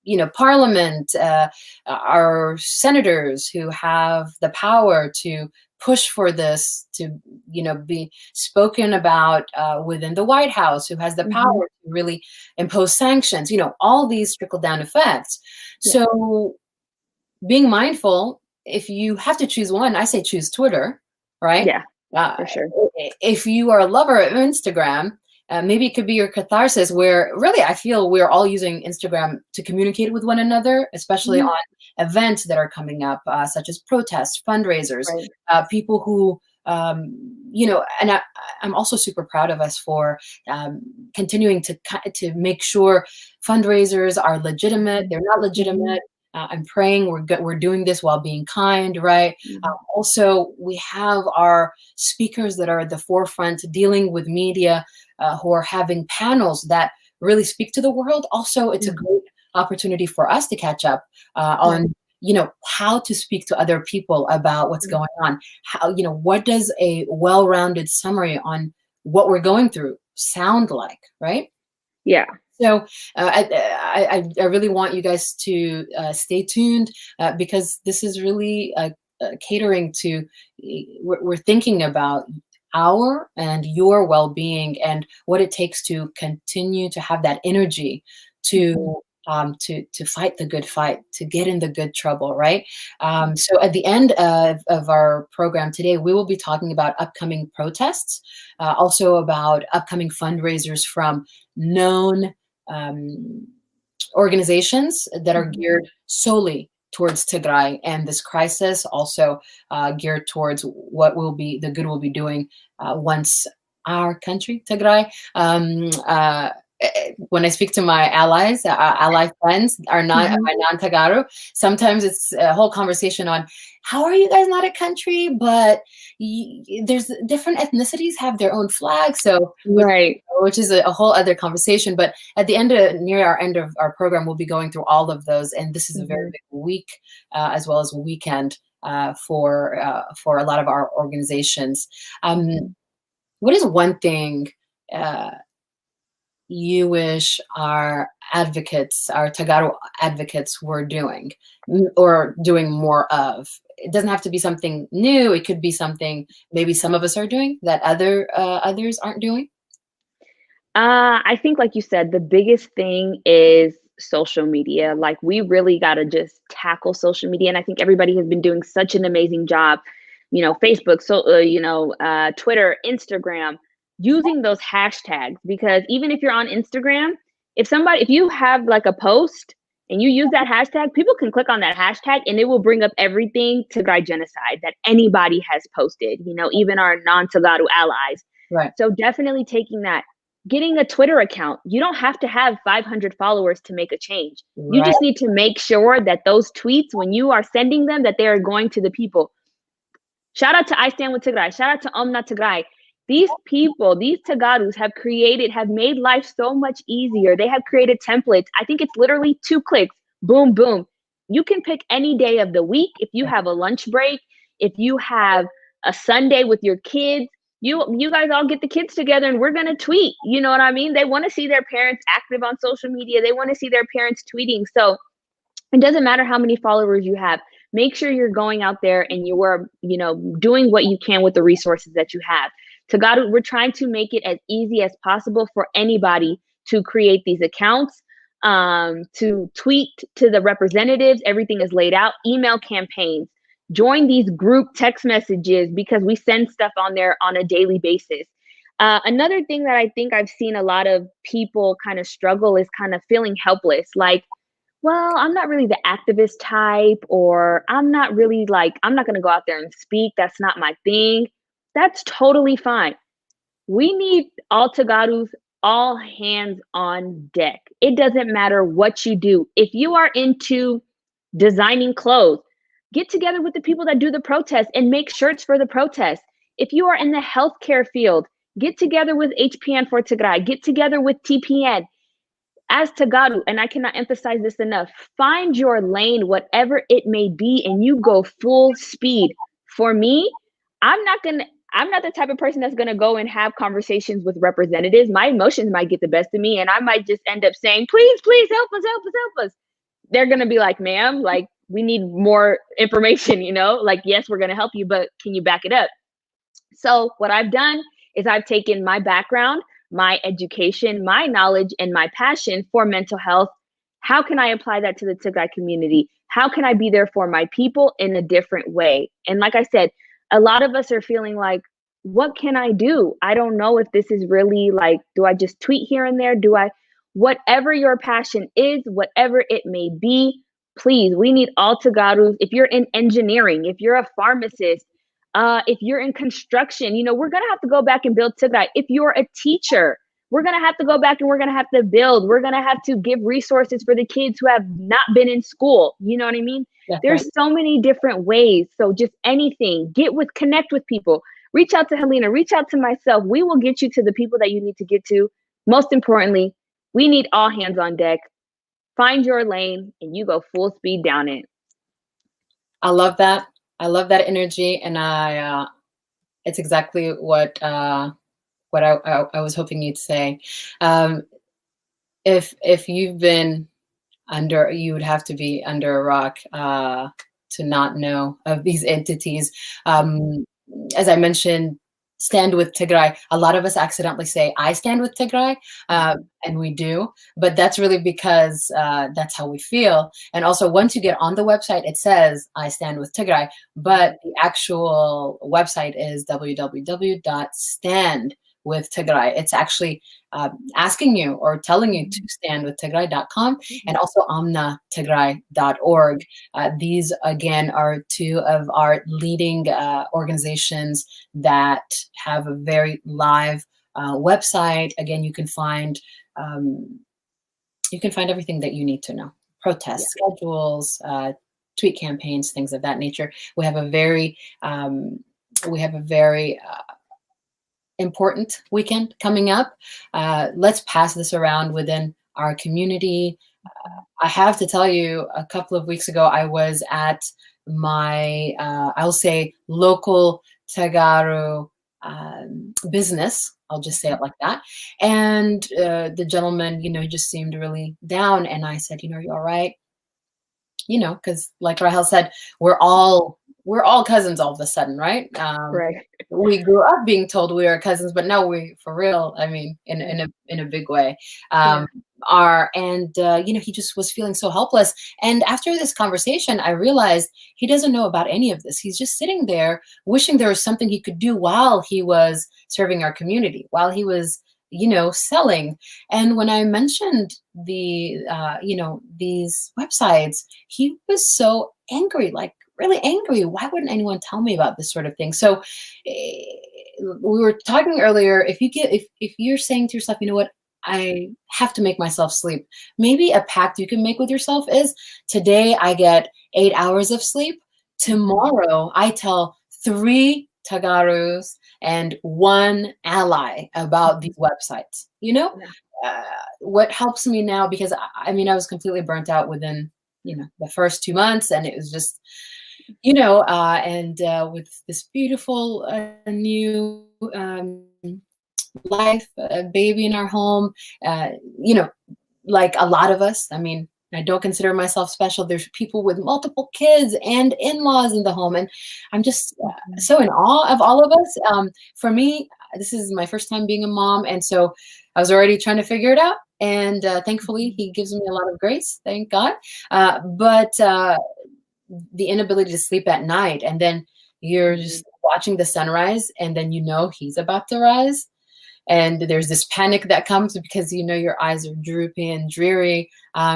Mhm. Parliament, our senators who have the power to push for this to be spoken about within the White House, who has the Mhm. power to really impose sanctions, all these trickle down effects. Yeah. So being mindful, if you have to choose one, I say choose Twitter, right? Yeah, uh, for sure. if you are a lover of Instagram, maybe it could be your catharsis, where really I feel we're all using Instagram to communicate with one another, especially Mhm. on events that are coming up, such as protests, fundraisers, Right. people who, and I'm also super proud of us for continuing to make sure fundraisers are legitimate. They're not Mhm. legitimate. I'm praying we're doing this while being kind, right? Mhm. Also, we have our speakers that are at the forefront dealing with media, who are having panels that really speak to the world. Also, it's a Mhm. great opportunity for us to catch up Right. on how to speak to other people about what's Mhm. going on. How what does a well-rounded summary on what we're going through sound like, right? Yeah. So I really want you guys to stay tuned, because this is really catering to, we're thinking about our and your well-being and what it takes to continue to have that energy Mhm. to fight the good fight, to get in the good trouble, right? Mhm. So at the end of our program today, we will be talking about upcoming protests, also about upcoming fundraisers from known um, organizations that are Mhm. geared solely towards Tigray and this crisis, also geared towards what will be the good we'll be doing once our country, Tigray. When I speak to my allies, ally friends, are not Mhm. my non-Tagaro, sometimes it's a whole conversation on how are you guys not a country, but there's different ethnicities have their own flag. So Right. which is a whole other conversation. But at the end of near our end of our program, we'll be going through all of those, and this is a very Mhm. big week as well as a weekend for a lot of our organizations. Mhm. What is one thing uh, you wish our advocates, our Tagaro advocates were doing or doing more of? It doesn't have to be something new. It could be something maybe some of us are doing that others aren't doing. I think, like you said, the biggest thing is social media. Like, we really got to just tackle social media. And I think everybody has been doing such an amazing job, Facebook, Twitter, Instagram, using those hashtags. Because even if you're on Instagram, if you have like a post and you use that hashtag, people can click on that hashtag and it will bring up everything Tigray genocide that anybody has posted, even our non-Tagaru allies. Right. So definitely taking that. Getting a Twitter account. You don't have to have 500 followers to make a change. You Right. just need to make sure that those tweets, when you are sending them, that they are going to the people. Shout out to I Stand with Tigray. Shout out to Omna Tigray. These people, these Tagarus have made life so much easier. They have created templates. I think it's literally 2 clicks. Boom, boom. You can pick any day of the week. If you have a lunch break, if you have a Sunday with your kids, you guys all get the kids together and we're going to tweet. You know what I mean? They want to see their parents active on social media. They want to see their parents tweeting. So it doesn't matter how many followers you have. Make sure you're going out there and you are, doing what you can with the resources that you have. Tagaru, we're trying to make it as easy as possible for anybody to create these accounts, to tweet to the representatives. Everything is laid out. Email campaigns. Join these group text messages because we send stuff on there on a daily basis. Another thing that I think I've seen a lot of people kind of struggle is kind of feeling helpless. Like, well, I'm not really the activist type, or I'm not going to go out there and speak. That's not my thing. That's totally fine. We need all Tagarus, all hands on deck. It doesn't matter what you do. If you are into designing clothes, get together with the people that do the protest and make shirts for the protest. If you are in the healthcare field, get together with HPN for Tigray, get together with TPN. As Tagaru, and I cannot emphasize this enough, find your lane, whatever it may be, and you go full speed. For me, I'm not the type of person that's gonna go and have conversations with representatives. My emotions might get the best of me, and I might just end up saying, please, please help us, help us, help us. They're gonna be like, ma'am, like, we need more information, like, yes, we're gonna help you, but can you back it up? So what I've done is I've taken my background, my education, my knowledge, and my passion for mental health. How can I apply that to the Tigray community? How can I be there for my people in a different way? And like I said, a lot of us are feeling like, what can I do? I don't know if this is really like, do I just tweet here and there? Whatever your passion is, whatever it may be, please, we need all Tagarus. If you're in engineering, if you're a pharmacist, if you're in construction, we're going to have to go back and build Tigray. If you're a teacher, we're going to have to go back and we're going to have to build. We're going to have to give resources for the kids who have not been in school. You know what I mean? That's There's right. so many different ways. So just anything, connect with people. Reach out to Hilena, reach out to myself. We will get you to the people that you need to get to. Most importantly, we need all hands on deck. Find your lane and you go full speed down it. I love that. I love that energy, and it's exactly what I was hoping you'd say. If you've been you would have to be under a rock to not know of these entities. As I mentioned, Stand with Tigray. A lot of us accidentally say, I stand with Tigray, and we do, but that's really because that's how we feel. And also, once you get on the website, it says, I stand with Tigray, but the actual website is www.standwithtigray. It's actually asking you or telling you to stand with Tigray.com, and also omnatigray.org. These, again, are 2 of our leading organizations that have a very live website. Again, you can find everything that you need to know: protest schedules, tweet campaigns, things of that nature. We have a very important weekend coming up. Let's pass this around within our community. I have to tell you, a couple of weeks ago, I was at my, I'll say, local Tagaru business. I'll just say it like that. And the gentleman, just seemed really down. And I said, are you all right? Because like Rahel said, we're all cousins all of a sudden, right? Right. We grew up being told we were cousins, but no, we for real. I mean, in a big way. Yeah. He just was feeling so helpless. And after this conversation, I realized he doesn't know about any of this. He's just sitting there wishing there was something he could do while he was serving our community, while he was selling. And when I mentioned these websites, he was so angry, like really angry. Why wouldn't anyone tell me about this sort of thing? So we were talking earlier, if you're saying to yourself, you know what, I have to make myself sleep. Maybe a pact you can make with yourself is, today I get 8 hours of sleep. Tomorrow I tell 3 Tagaros and 1 ally about these websites. Yeah. What helps me now, because I was completely burnt out within the first 2 months, and it was just with this beautiful new life, a baby in our home, like a lot of us. I don't consider myself special. There's people with multiple kids and in-laws in the home, and I'm just so in awe of all of us. For me, this is my first time being a mom, and so I was already trying to figure it out. And thankfully, he gives me a lot of grace. Thank God. But the inability to sleep at night, and then you're just watching the sunrise, and then he's about to rise. And there's this panic that comes because your eyes are droopy and dreary.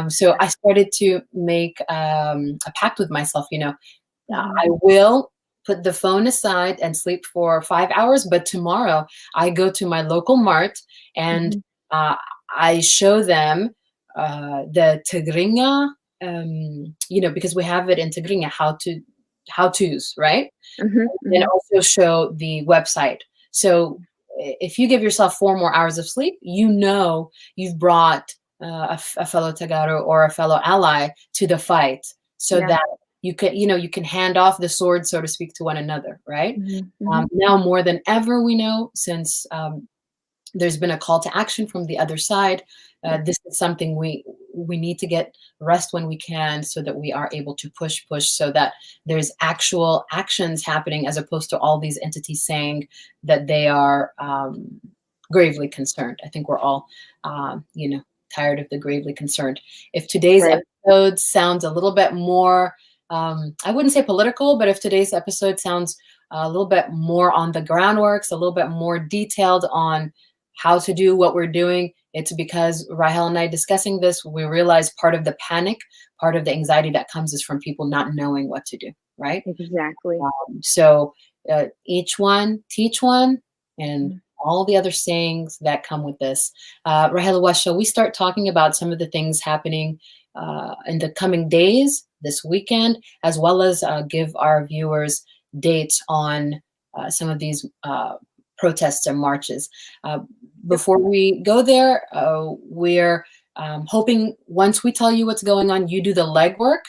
So I started to make a pact with myself. I will put the phone aside and sleep for 5 hours, but tomorrow I go to my local mart and I show them the Tigrinya, because we have it in Tigrinya, how to's, right? And also show the website. So if you give yourself 4 more hours of sleep, you've brought a fellow Tagaro or a fellow ally to the fight, so that you can hand off the sword, so to speak, to one another, right? Now more than ever, we know, since there's been a call to action from the other side. This is something we need to get rest when we can, so that we are able to push, so that there's actual actions happening, as opposed to all these entities saying that they are gravely concerned. I think we're all, tired of the gravely concerned. If today's episode sounds a little bit more, I wouldn't say political, but if today's episode sounds a little bit more on the groundworks, a little bit more detailed on how to do what we're doing, it's because Rahel and I discussing this, we realize part of the panic, part of the anxiety that comes is from people not knowing what to do, right? Exactly. So each one, teach one, and all the other sayings that come with this. Rahel, what shall we start talking about some of the things happening in the coming days, this weekend, as well as give our viewers dates on some of these protests and marches. Before we go there, we're hoping once we tell you what's going on, you do the legwork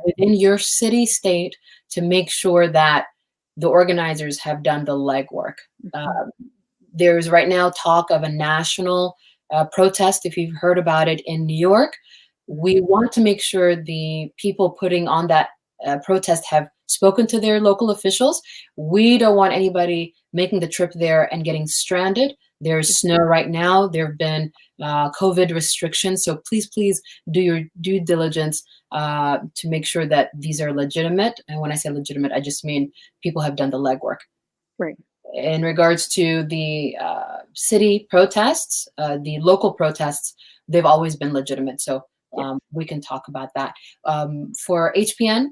within your city, state, to make sure that the organizers have done the legwork. There's right now talk of a national protest, if you've heard about it, in New York. We want to make sure the people putting on that protest have spoken to their local officials. We don't want anybody making the trip there and getting stranded. There's snow right now. There have been COVID restrictions. So please do your due diligence to make sure that these are legitimate. And when I say legitimate, I just mean people have done the legwork. Right. In regards to the city protests, the local protests, they've always been legitimate. So we can talk about that. For HPN,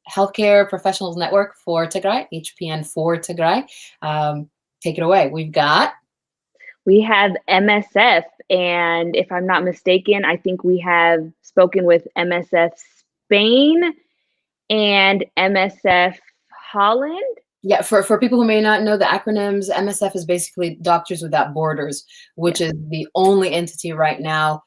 Healthcare Professionals Network for Tigray, HPN for Tigray, take it away. We have MSF, and if I'm not mistaken, I think we have spoken with MSF Spain and MSF Holland. Yeah, for people who may not know the acronyms, MSF is basically Doctors Without Borders, which is the only entity right now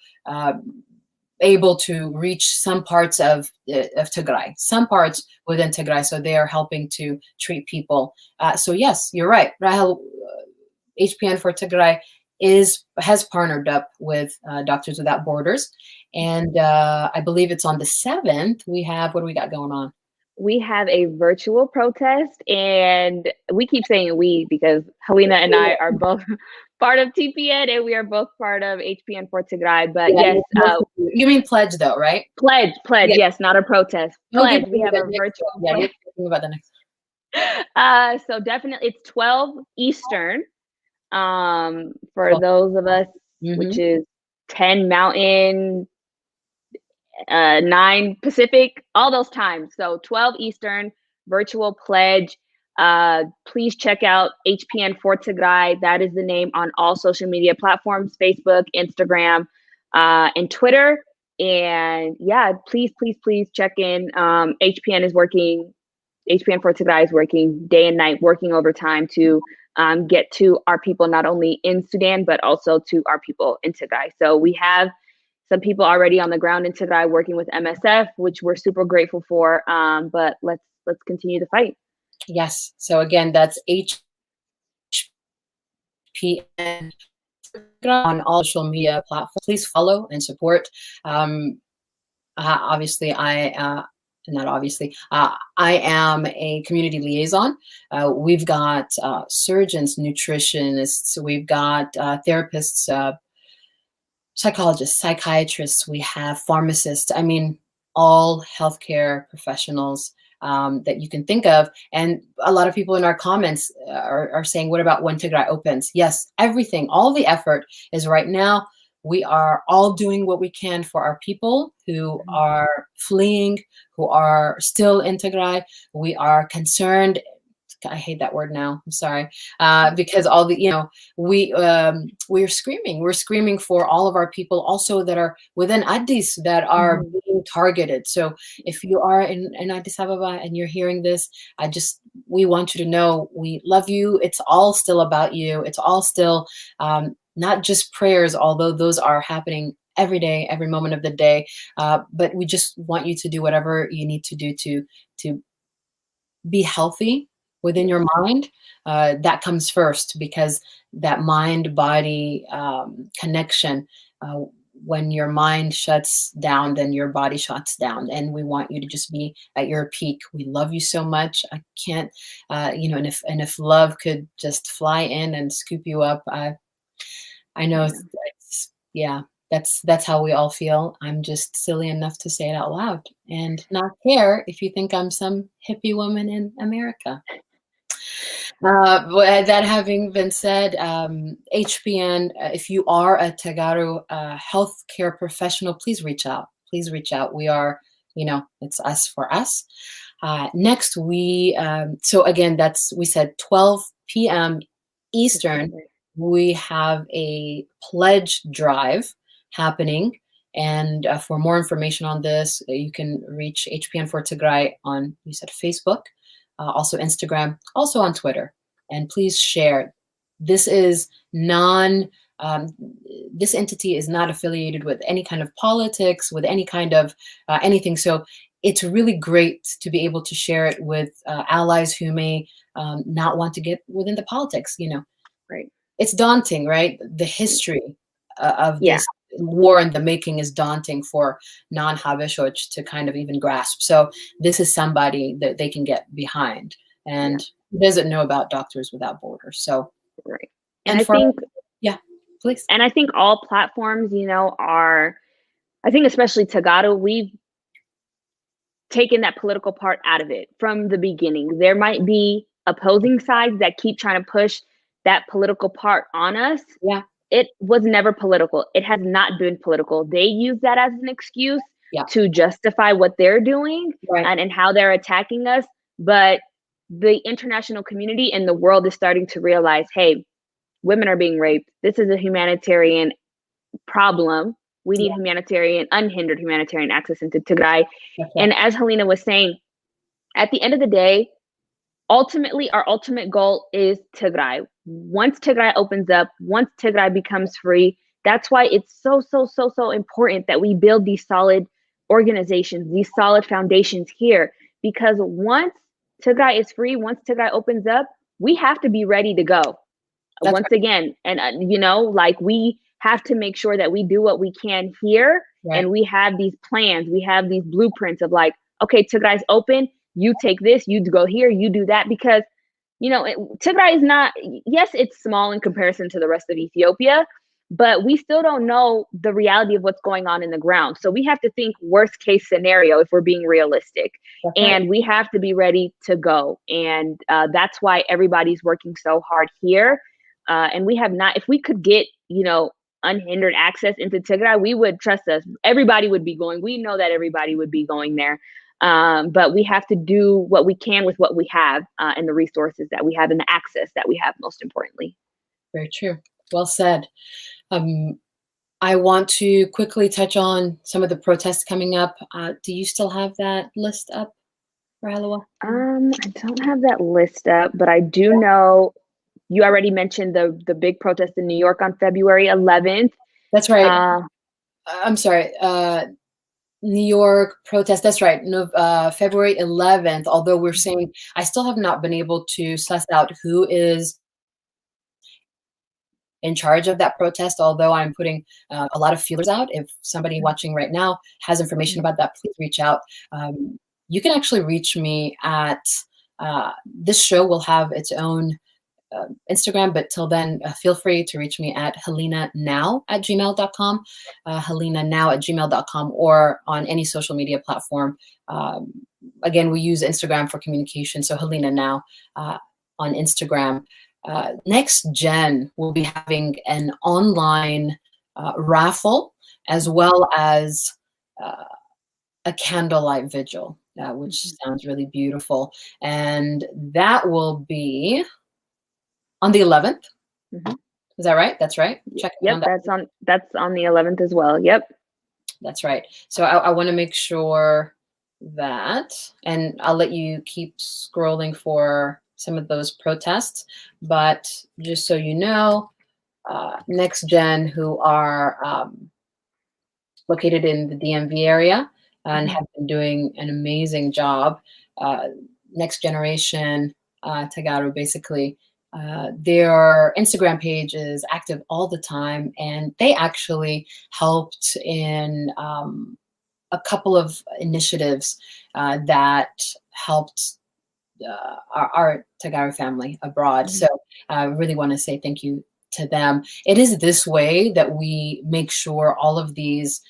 able to reach some parts of Tigray, some parts within Tigray. So they are helping to treat people. So yes, you're right. Rahel, HPN for Tigray has partnered up with Doctors Without Borders, and I believe it's on the 7th. We have, what do we got going on? We have a virtual protest, and we keep saying we because Hilena and I are both part of TPN, and we are both part of HPN for Tigray. But Yeah, yes, you mean pledge though, right? pledge, Yeah. yes, not a protest. Pledge. We have a virtual. Yeah, you're thinking about the next. So definitely, it's 12 Eastern. For those of us, which is 10 Mountain, 9 Pacific, all those times. So 12 Eastern, virtual pledge. Please check out HPN for Tigray. That is the name on all social media platforms, Facebook, Instagram, and Twitter. And yeah, please check in. HPN is working. HPN for Tigray is working day and night, working overtime to get to our people, not only in Sudan, but also to our people in Tigray. So we have some people already on the ground in Tigray working with MSF, which we're super grateful for. But let's continue the fight. Yes. So again, that's HPN on all social media platforms. Please follow and support. Obviously, not obviously, I am a community liaison. We've got surgeons, nutritionists, we've got therapists, psychologists, psychiatrists, we have pharmacists. I mean, all healthcare professionals that you can think of. And a lot of people in our comments are saying, what about when Tigray opens? Yes, everything, all the effort is right now. We are all doing what we can for our people who are fleeing, who are still in Tigray. We are concerned. I hate that word now. I'm sorry. Because all the, we're screaming for all of our people also that are within Addis that are being targeted. So if you are in Addis Ababa and you're hearing this, we want you to know we love you. It's all still about you. It's all still not just prayers, although those are happening every day, every moment of the day. But we just want you to do whatever you need to do to be healthy within your mind. That comes first, because that mind-body connection, when your mind shuts down, then your body shuts down. And we want you to just be at your peak. We love you so much. I can't, and if love could just fly in and scoop you up, I know that's how we all feel. I'm just silly enough to say it out loud and not care if you think I'm some hippie woman in America. That having been said, HPN, if you are a Tagaru healthcare professional, please reach out. Please reach out. We are, it's us for us. Next, so again, we said 12 p.m. Eastern, we have a pledge drive happening. And for more information on this, you can reach HPN for Tigray on, you said Facebook, also Instagram, also on Twitter. And please share. This is this entity is not affiliated with any kind of politics, with any kind of anything. So it's really great to be able to share it with allies who may not want to get within the politics, Right. It's daunting, right? The history of this war in the making is daunting for non-Habeshoch to kind of even grasp. So this is somebody that they can get behind, and who doesn't know about Doctors Without Borders. So, right. And I think, please. And I think all platforms, I think especially Tagaru, we've taken that political part out of it from the beginning. There might be opposing sides that keep trying to push that political part on us. Yeah. It was never political. It has not been political. They use that as an excuse to justify what they're doing and how they're attacking us. But the international community and the world is starting to realize, hey, women are being raped. This is a humanitarian problem. We need unhindered humanitarian access into Tigray. And as Hilena was saying, at the end of the day, ultimately, our ultimate goal is Tigray. Once Tigray opens up, once Tigray becomes free, that's why it's so important that we build these solid organizations, these solid foundations here. Because once Tigray is free, once Tigray opens up, we have to be ready to go. That's once again, and you know, like we have to make sure that we do what we can here, right. and we have these plans, we have these blueprints of like, okay, Tigray's open, you take this, you go here, you do that, because you know, Tigray is not, yes, it's small in comparison to the rest of Ethiopia, but we still don't know the reality of what's going on in the ground. So we have to think worst case scenario if we're being realistic. That's right. And we have to be ready to go. And that's why everybody's working so hard here. And we have not, if we could get, you know, unhindered access into Tigray, we would, trust us, everybody would be going. We know that everybody would be going there. But we have to do what we can with what we have, and the resources that we have and the access that we have, most importantly. Very true. Well said. I want to quickly touch on some of the protests coming up. Do you still have that list up, Rahela? I don't have that list up, but I do know you already mentioned the big protest in New York on February 11th. That's right. I'm sorry. New York protest. That's right. No, February 11th. Although we're saying, I still have not been able to suss out who is in charge of that protest, although I'm putting a lot of feelers out. If somebody watching right now has information about that, please reach out. You can actually reach me at, this show will have its own Instagram, but till then, feel free to reach me at helenanow@gmail.com, helenanow@gmail.com, or on any social media platform. Again, we use Instagram for communication, so Hilena Now on Instagram. Next Gen will be having an online raffle, as well as a candlelight vigil, which sounds really beautiful. And that will be on the 11th. Is that right? That's right. Check. Yep, that's on the 11th as well. Yep. That's right. So I want to make sure that, and I'll let you keep scrolling for some of those protests, but just so you know, Next Gen, who are located in the DMV area and have been doing an amazing job. Next Generation Tagaro, basically, their Instagram page is active all the time, and they actually helped in a couple of initiatives that helped our Tagaro family abroad. So I really want to say thank you to them. It is this way that we make sure all of these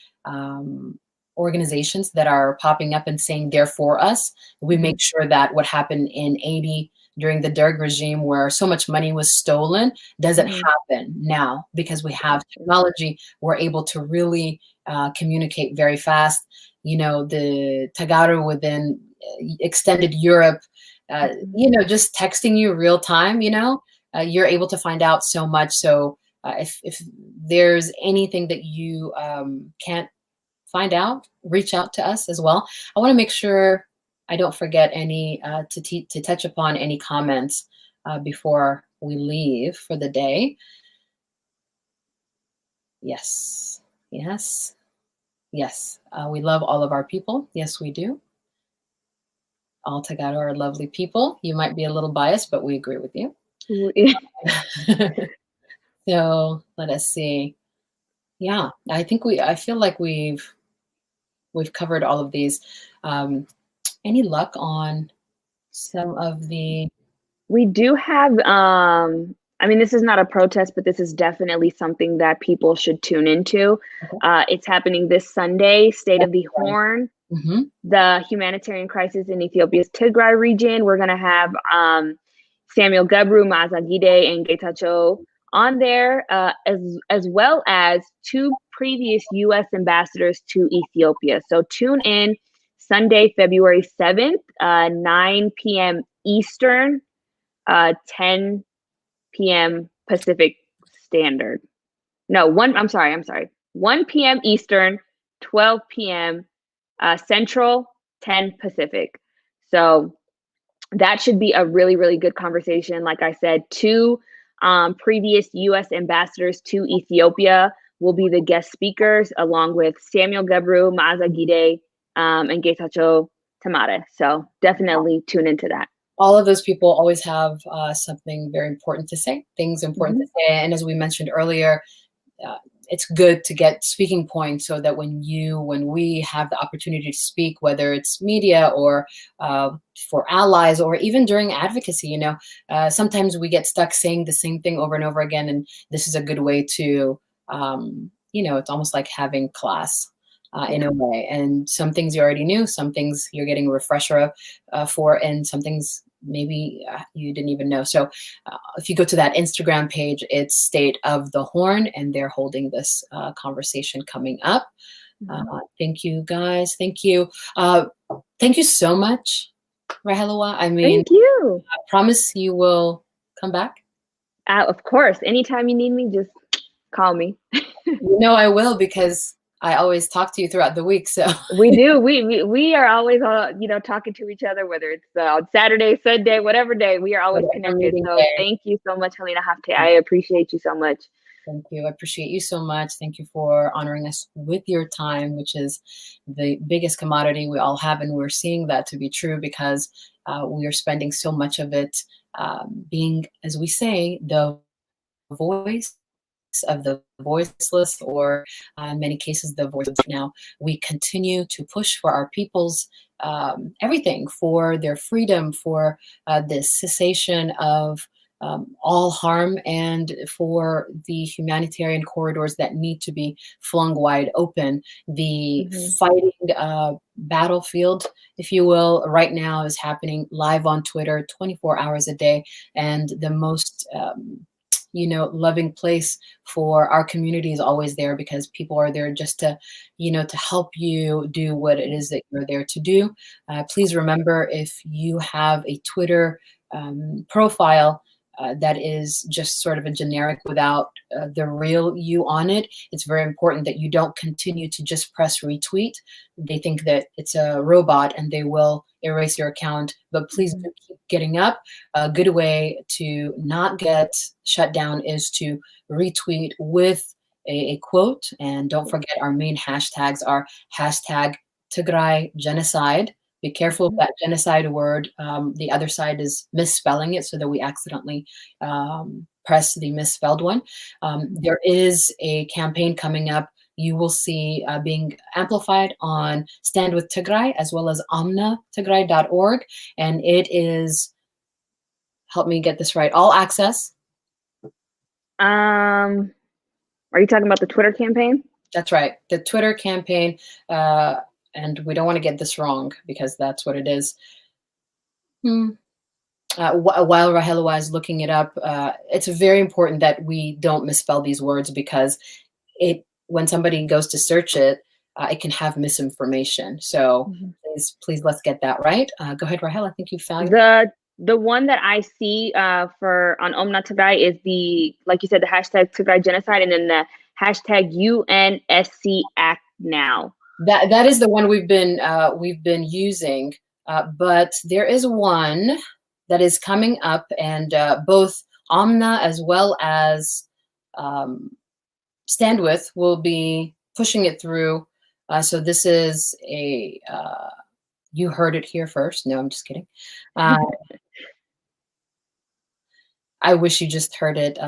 organizations that are popping up and saying they're for us, we make sure that what happened in 80 during the Derg regime, where so much money was stolen, doesn't happen now, because we have technology. We're able to really communicate very fast. You know, the Tagaro within extended Europe, you know, just texting you real time, you know, you're able to find out so much. So if there's anything that you can't find out, reach out to us as well. I want to make sure I don't forget any to touch upon any comments before we leave for the day. Yes, yes, yes. We love all of our people. Yes, we do. All Tagaro are lovely people. You might be a little biased, but we agree with you. So let us see. Yeah, I feel like we've covered all of these. Any luck on some of the? We do have, I mean, this is not a protest, but this is definitely something that people should tune into. Okay. It's happening this Sunday, State of the Horn, the humanitarian crisis in Ethiopia's Tigray region. We're going to have Samuel Gebru, Mazagide, and Getachew on there, as well as 2 previous U.S. ambassadors to Ethiopia. So tune in Sunday, February 7th, 9 p.m. Eastern, 10 p.m. Pacific Standard. No, 1 p.m. Eastern, 12 p.m. Central, 10 Pacific. So that should be a really, really good conversation. Like I said, 2 previous U.S. ambassadors to Ethiopia will be the guest speakers, along with Samuel Gebru, Maazagide, and Getachew Tamare. So definitely tune into that. all of those people always have something very important to say, things important to say. And as we mentioned earlier, it's good to get speaking points so that when we have the opportunity to speak, whether it's media or for allies or even during advocacy, sometimes we get stuck saying the same thing over and over again. And this is a good way to, it's almost like having class. In a way, and some things you already knew, some things you're getting a refresher for, and some things maybe you didn't even know. So if you go to that Instagram page, it's State of the Horn, and they're holding this conversation coming up. Thank you, guys. Thank you. Thank you so much, Rahelawa. I mean, thank you. I promise you will come back. Of course. Anytime you need me, just call me. I will, because I always talk to you throughout the week. So we do. We are always, talking to each other, whether it's on Saturday, Sunday, whatever day. We are always connected. So thank you so much, Hilena Hafte. I appreciate you so much. Thank you. I appreciate you so much. Thank you for honoring us with your time, which is the biggest commodity we all have. And we're seeing that to be true because we are spending so much of it being, as we say, the voice of the voiceless, or in many cases the voiceless. Now we continue to push for our people's everything, for their freedom, for the cessation of all harm, and for the humanitarian corridors that need to be flung wide open. The fighting battlefield, if you will, right now is happening live on Twitter 24 hours a day, and the most loving place for our community is always there, because people are there just to, to help you do what it is that you're there to do. Please remember, if you have a Twitter profile that is just sort of a generic without the real you on it, it's very important that you don't continue to just press retweet. They think that it's a robot and they will erase your account, but please do keep getting up. A good way to not get shut down is to retweet with a quote. And don't forget, our main hashtags are hashtag Tigray genocide. Be careful of that genocide word. The other side is misspelling it so that we accidentally press the misspelled one. There is a campaign coming up you will see being amplified on Stand With Tigray, as well as omnatigray.org. And it is, help me get this right, all access. Are you talking about the Twitter campaign? That's right, the Twitter campaign. And we don't want to get this wrong, because that's what it is. While Rahelawa is looking it up, it's very important that we don't misspell these words, because when somebody goes to search it, it can have misinformation. So please, let's get that right. Go ahead, Rahel. I think you found the one that I see for on Omna Tigray is the, like you said, the hashtag Tigray genocide, and then the hashtag UNSC Act Now. That is the one we've been using, but there is one that is coming up, and both Omna as well as Stand With will be pushing it through. So this is a, you heard it here first. No, I'm just kidding. I wish you just heard it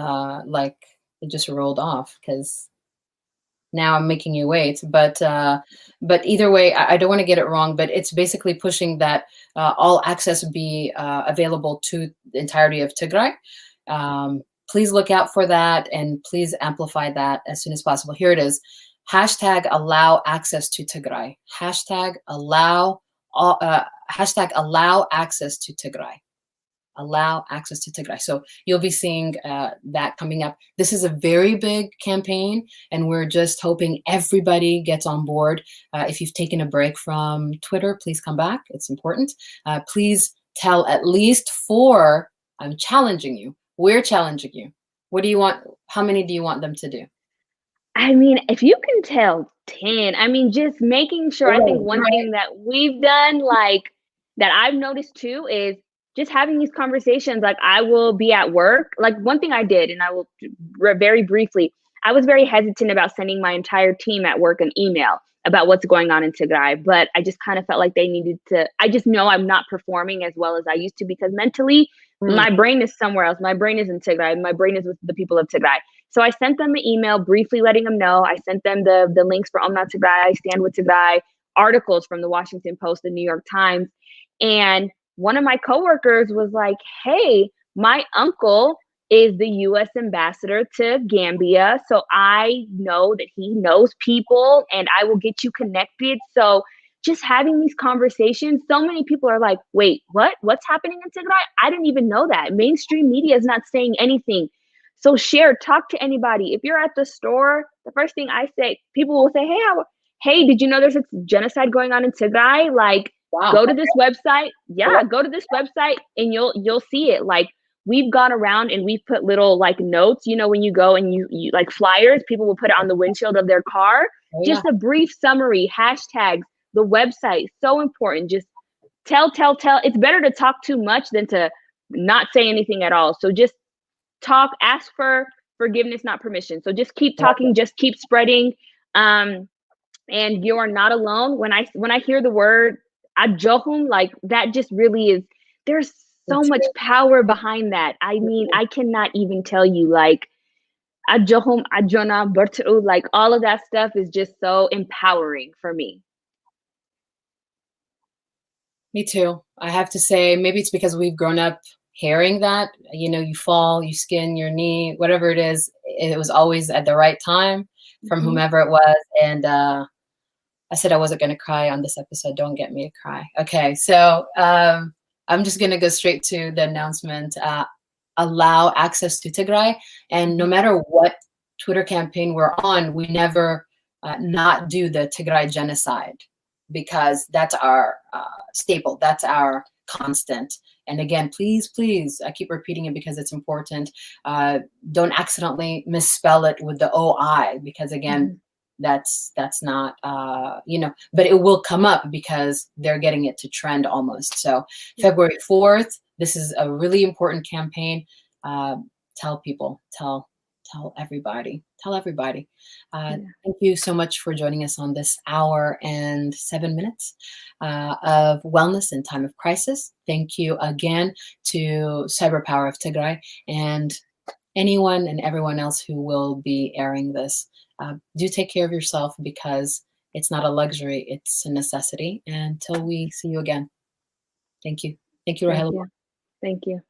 like it just rolled off, because now I'm making you wait. But either way, I don't want to get it wrong, but it's basically pushing that all access be available to the entirety of Tigray. Please look out for that, and please amplify that as soon as possible. Here it is. Hashtag allow access to Tigray. Hashtag allow access to Tigray. Allow access to Tigray. So you'll be seeing that coming up. This is a very big campaign, and we're just hoping everybody gets on board. If you've taken a break from Twitter, please come back. It's important. Please tell at least 4. I'm challenging you. We're challenging you. What do you want? How many do you want them to do? I mean, if you can tell 10, I mean, just making sure. I think one thing that we've done, like, that I've noticed too, is just having these conversations. Like, I will be at work. Like, one thing I did, and I will very briefly, I was very hesitant about sending my entire team at work an email about what's going on in Tigray, but I just kind of felt like they needed to. I just know I'm not performing as well as I used to because mentally, my brain is somewhere else. My brain is in Tigray. My brain is with the people of Tigray. So I sent them an email briefly letting them know. I sent them the links for Omna Tigray, I Stand with Tigray, articles from the Washington Post, the New York Times. And one of my coworkers was like, hey, my uncle is the U.S. ambassador to Gambia. So I know that he knows people and I will get you connected. So just having these conversations, so many people are like, wait, what? What's happening in Tigray? I didn't even know that. Mainstream media is not saying anything. So share, talk to anybody. If you're at the store, the first thing I say, people will say, hey, did you know there's a genocide going on in Tigray? Like, wow. Go to this website. Yeah, go to this website and you'll see it. Like, we've gone around and we've put little like notes, you know, when you go and you like flyers, people will put it on the windshield of their car. Oh, yeah. Just a brief summary, hashtags, the website, so important. Just tell. It's better to talk too much than to not say anything at all. So just talk, ask for forgiveness, not permission. So just keep talking, just keep spreading. And you are not alone. When I hear the word ajohum, like that just really is, there's so much power behind that. I mean, I cannot even tell you, like ajohum, ajona, bertu, like all of that stuff is just so empowering for me. Me too. I have to say, maybe it's because we've grown up hearing that, you know, you fall, you skin your knee, whatever it is, it was always at the right time from whomever it was. And I said I wasn't going to cry on this episode. Don't get me to cry. Okay, so I'm just going to go straight to the announcement. Allow access to Tigray. And no matter what Twitter campaign we're on, we never not do the Tigray genocide, because that's our staple. That's our constant. And again, please, I keep repeating it because it's important. Don't accidentally misspell it with the OI, because again, that's not, you know, but it will come up because they're getting it to trend almost. So February 4th, this is a really important campaign. Tell people, tell everybody. Thank you so much for joining us on this hour and 7 minutes of wellness in time of crisis. Thank you again to Cyber Power of Tigray and anyone and everyone else who will be airing this. Do take care of yourself, because it's not a luxury, it's a necessity. And until we see you again. Thank you. Thank you, Rahel. Thank you.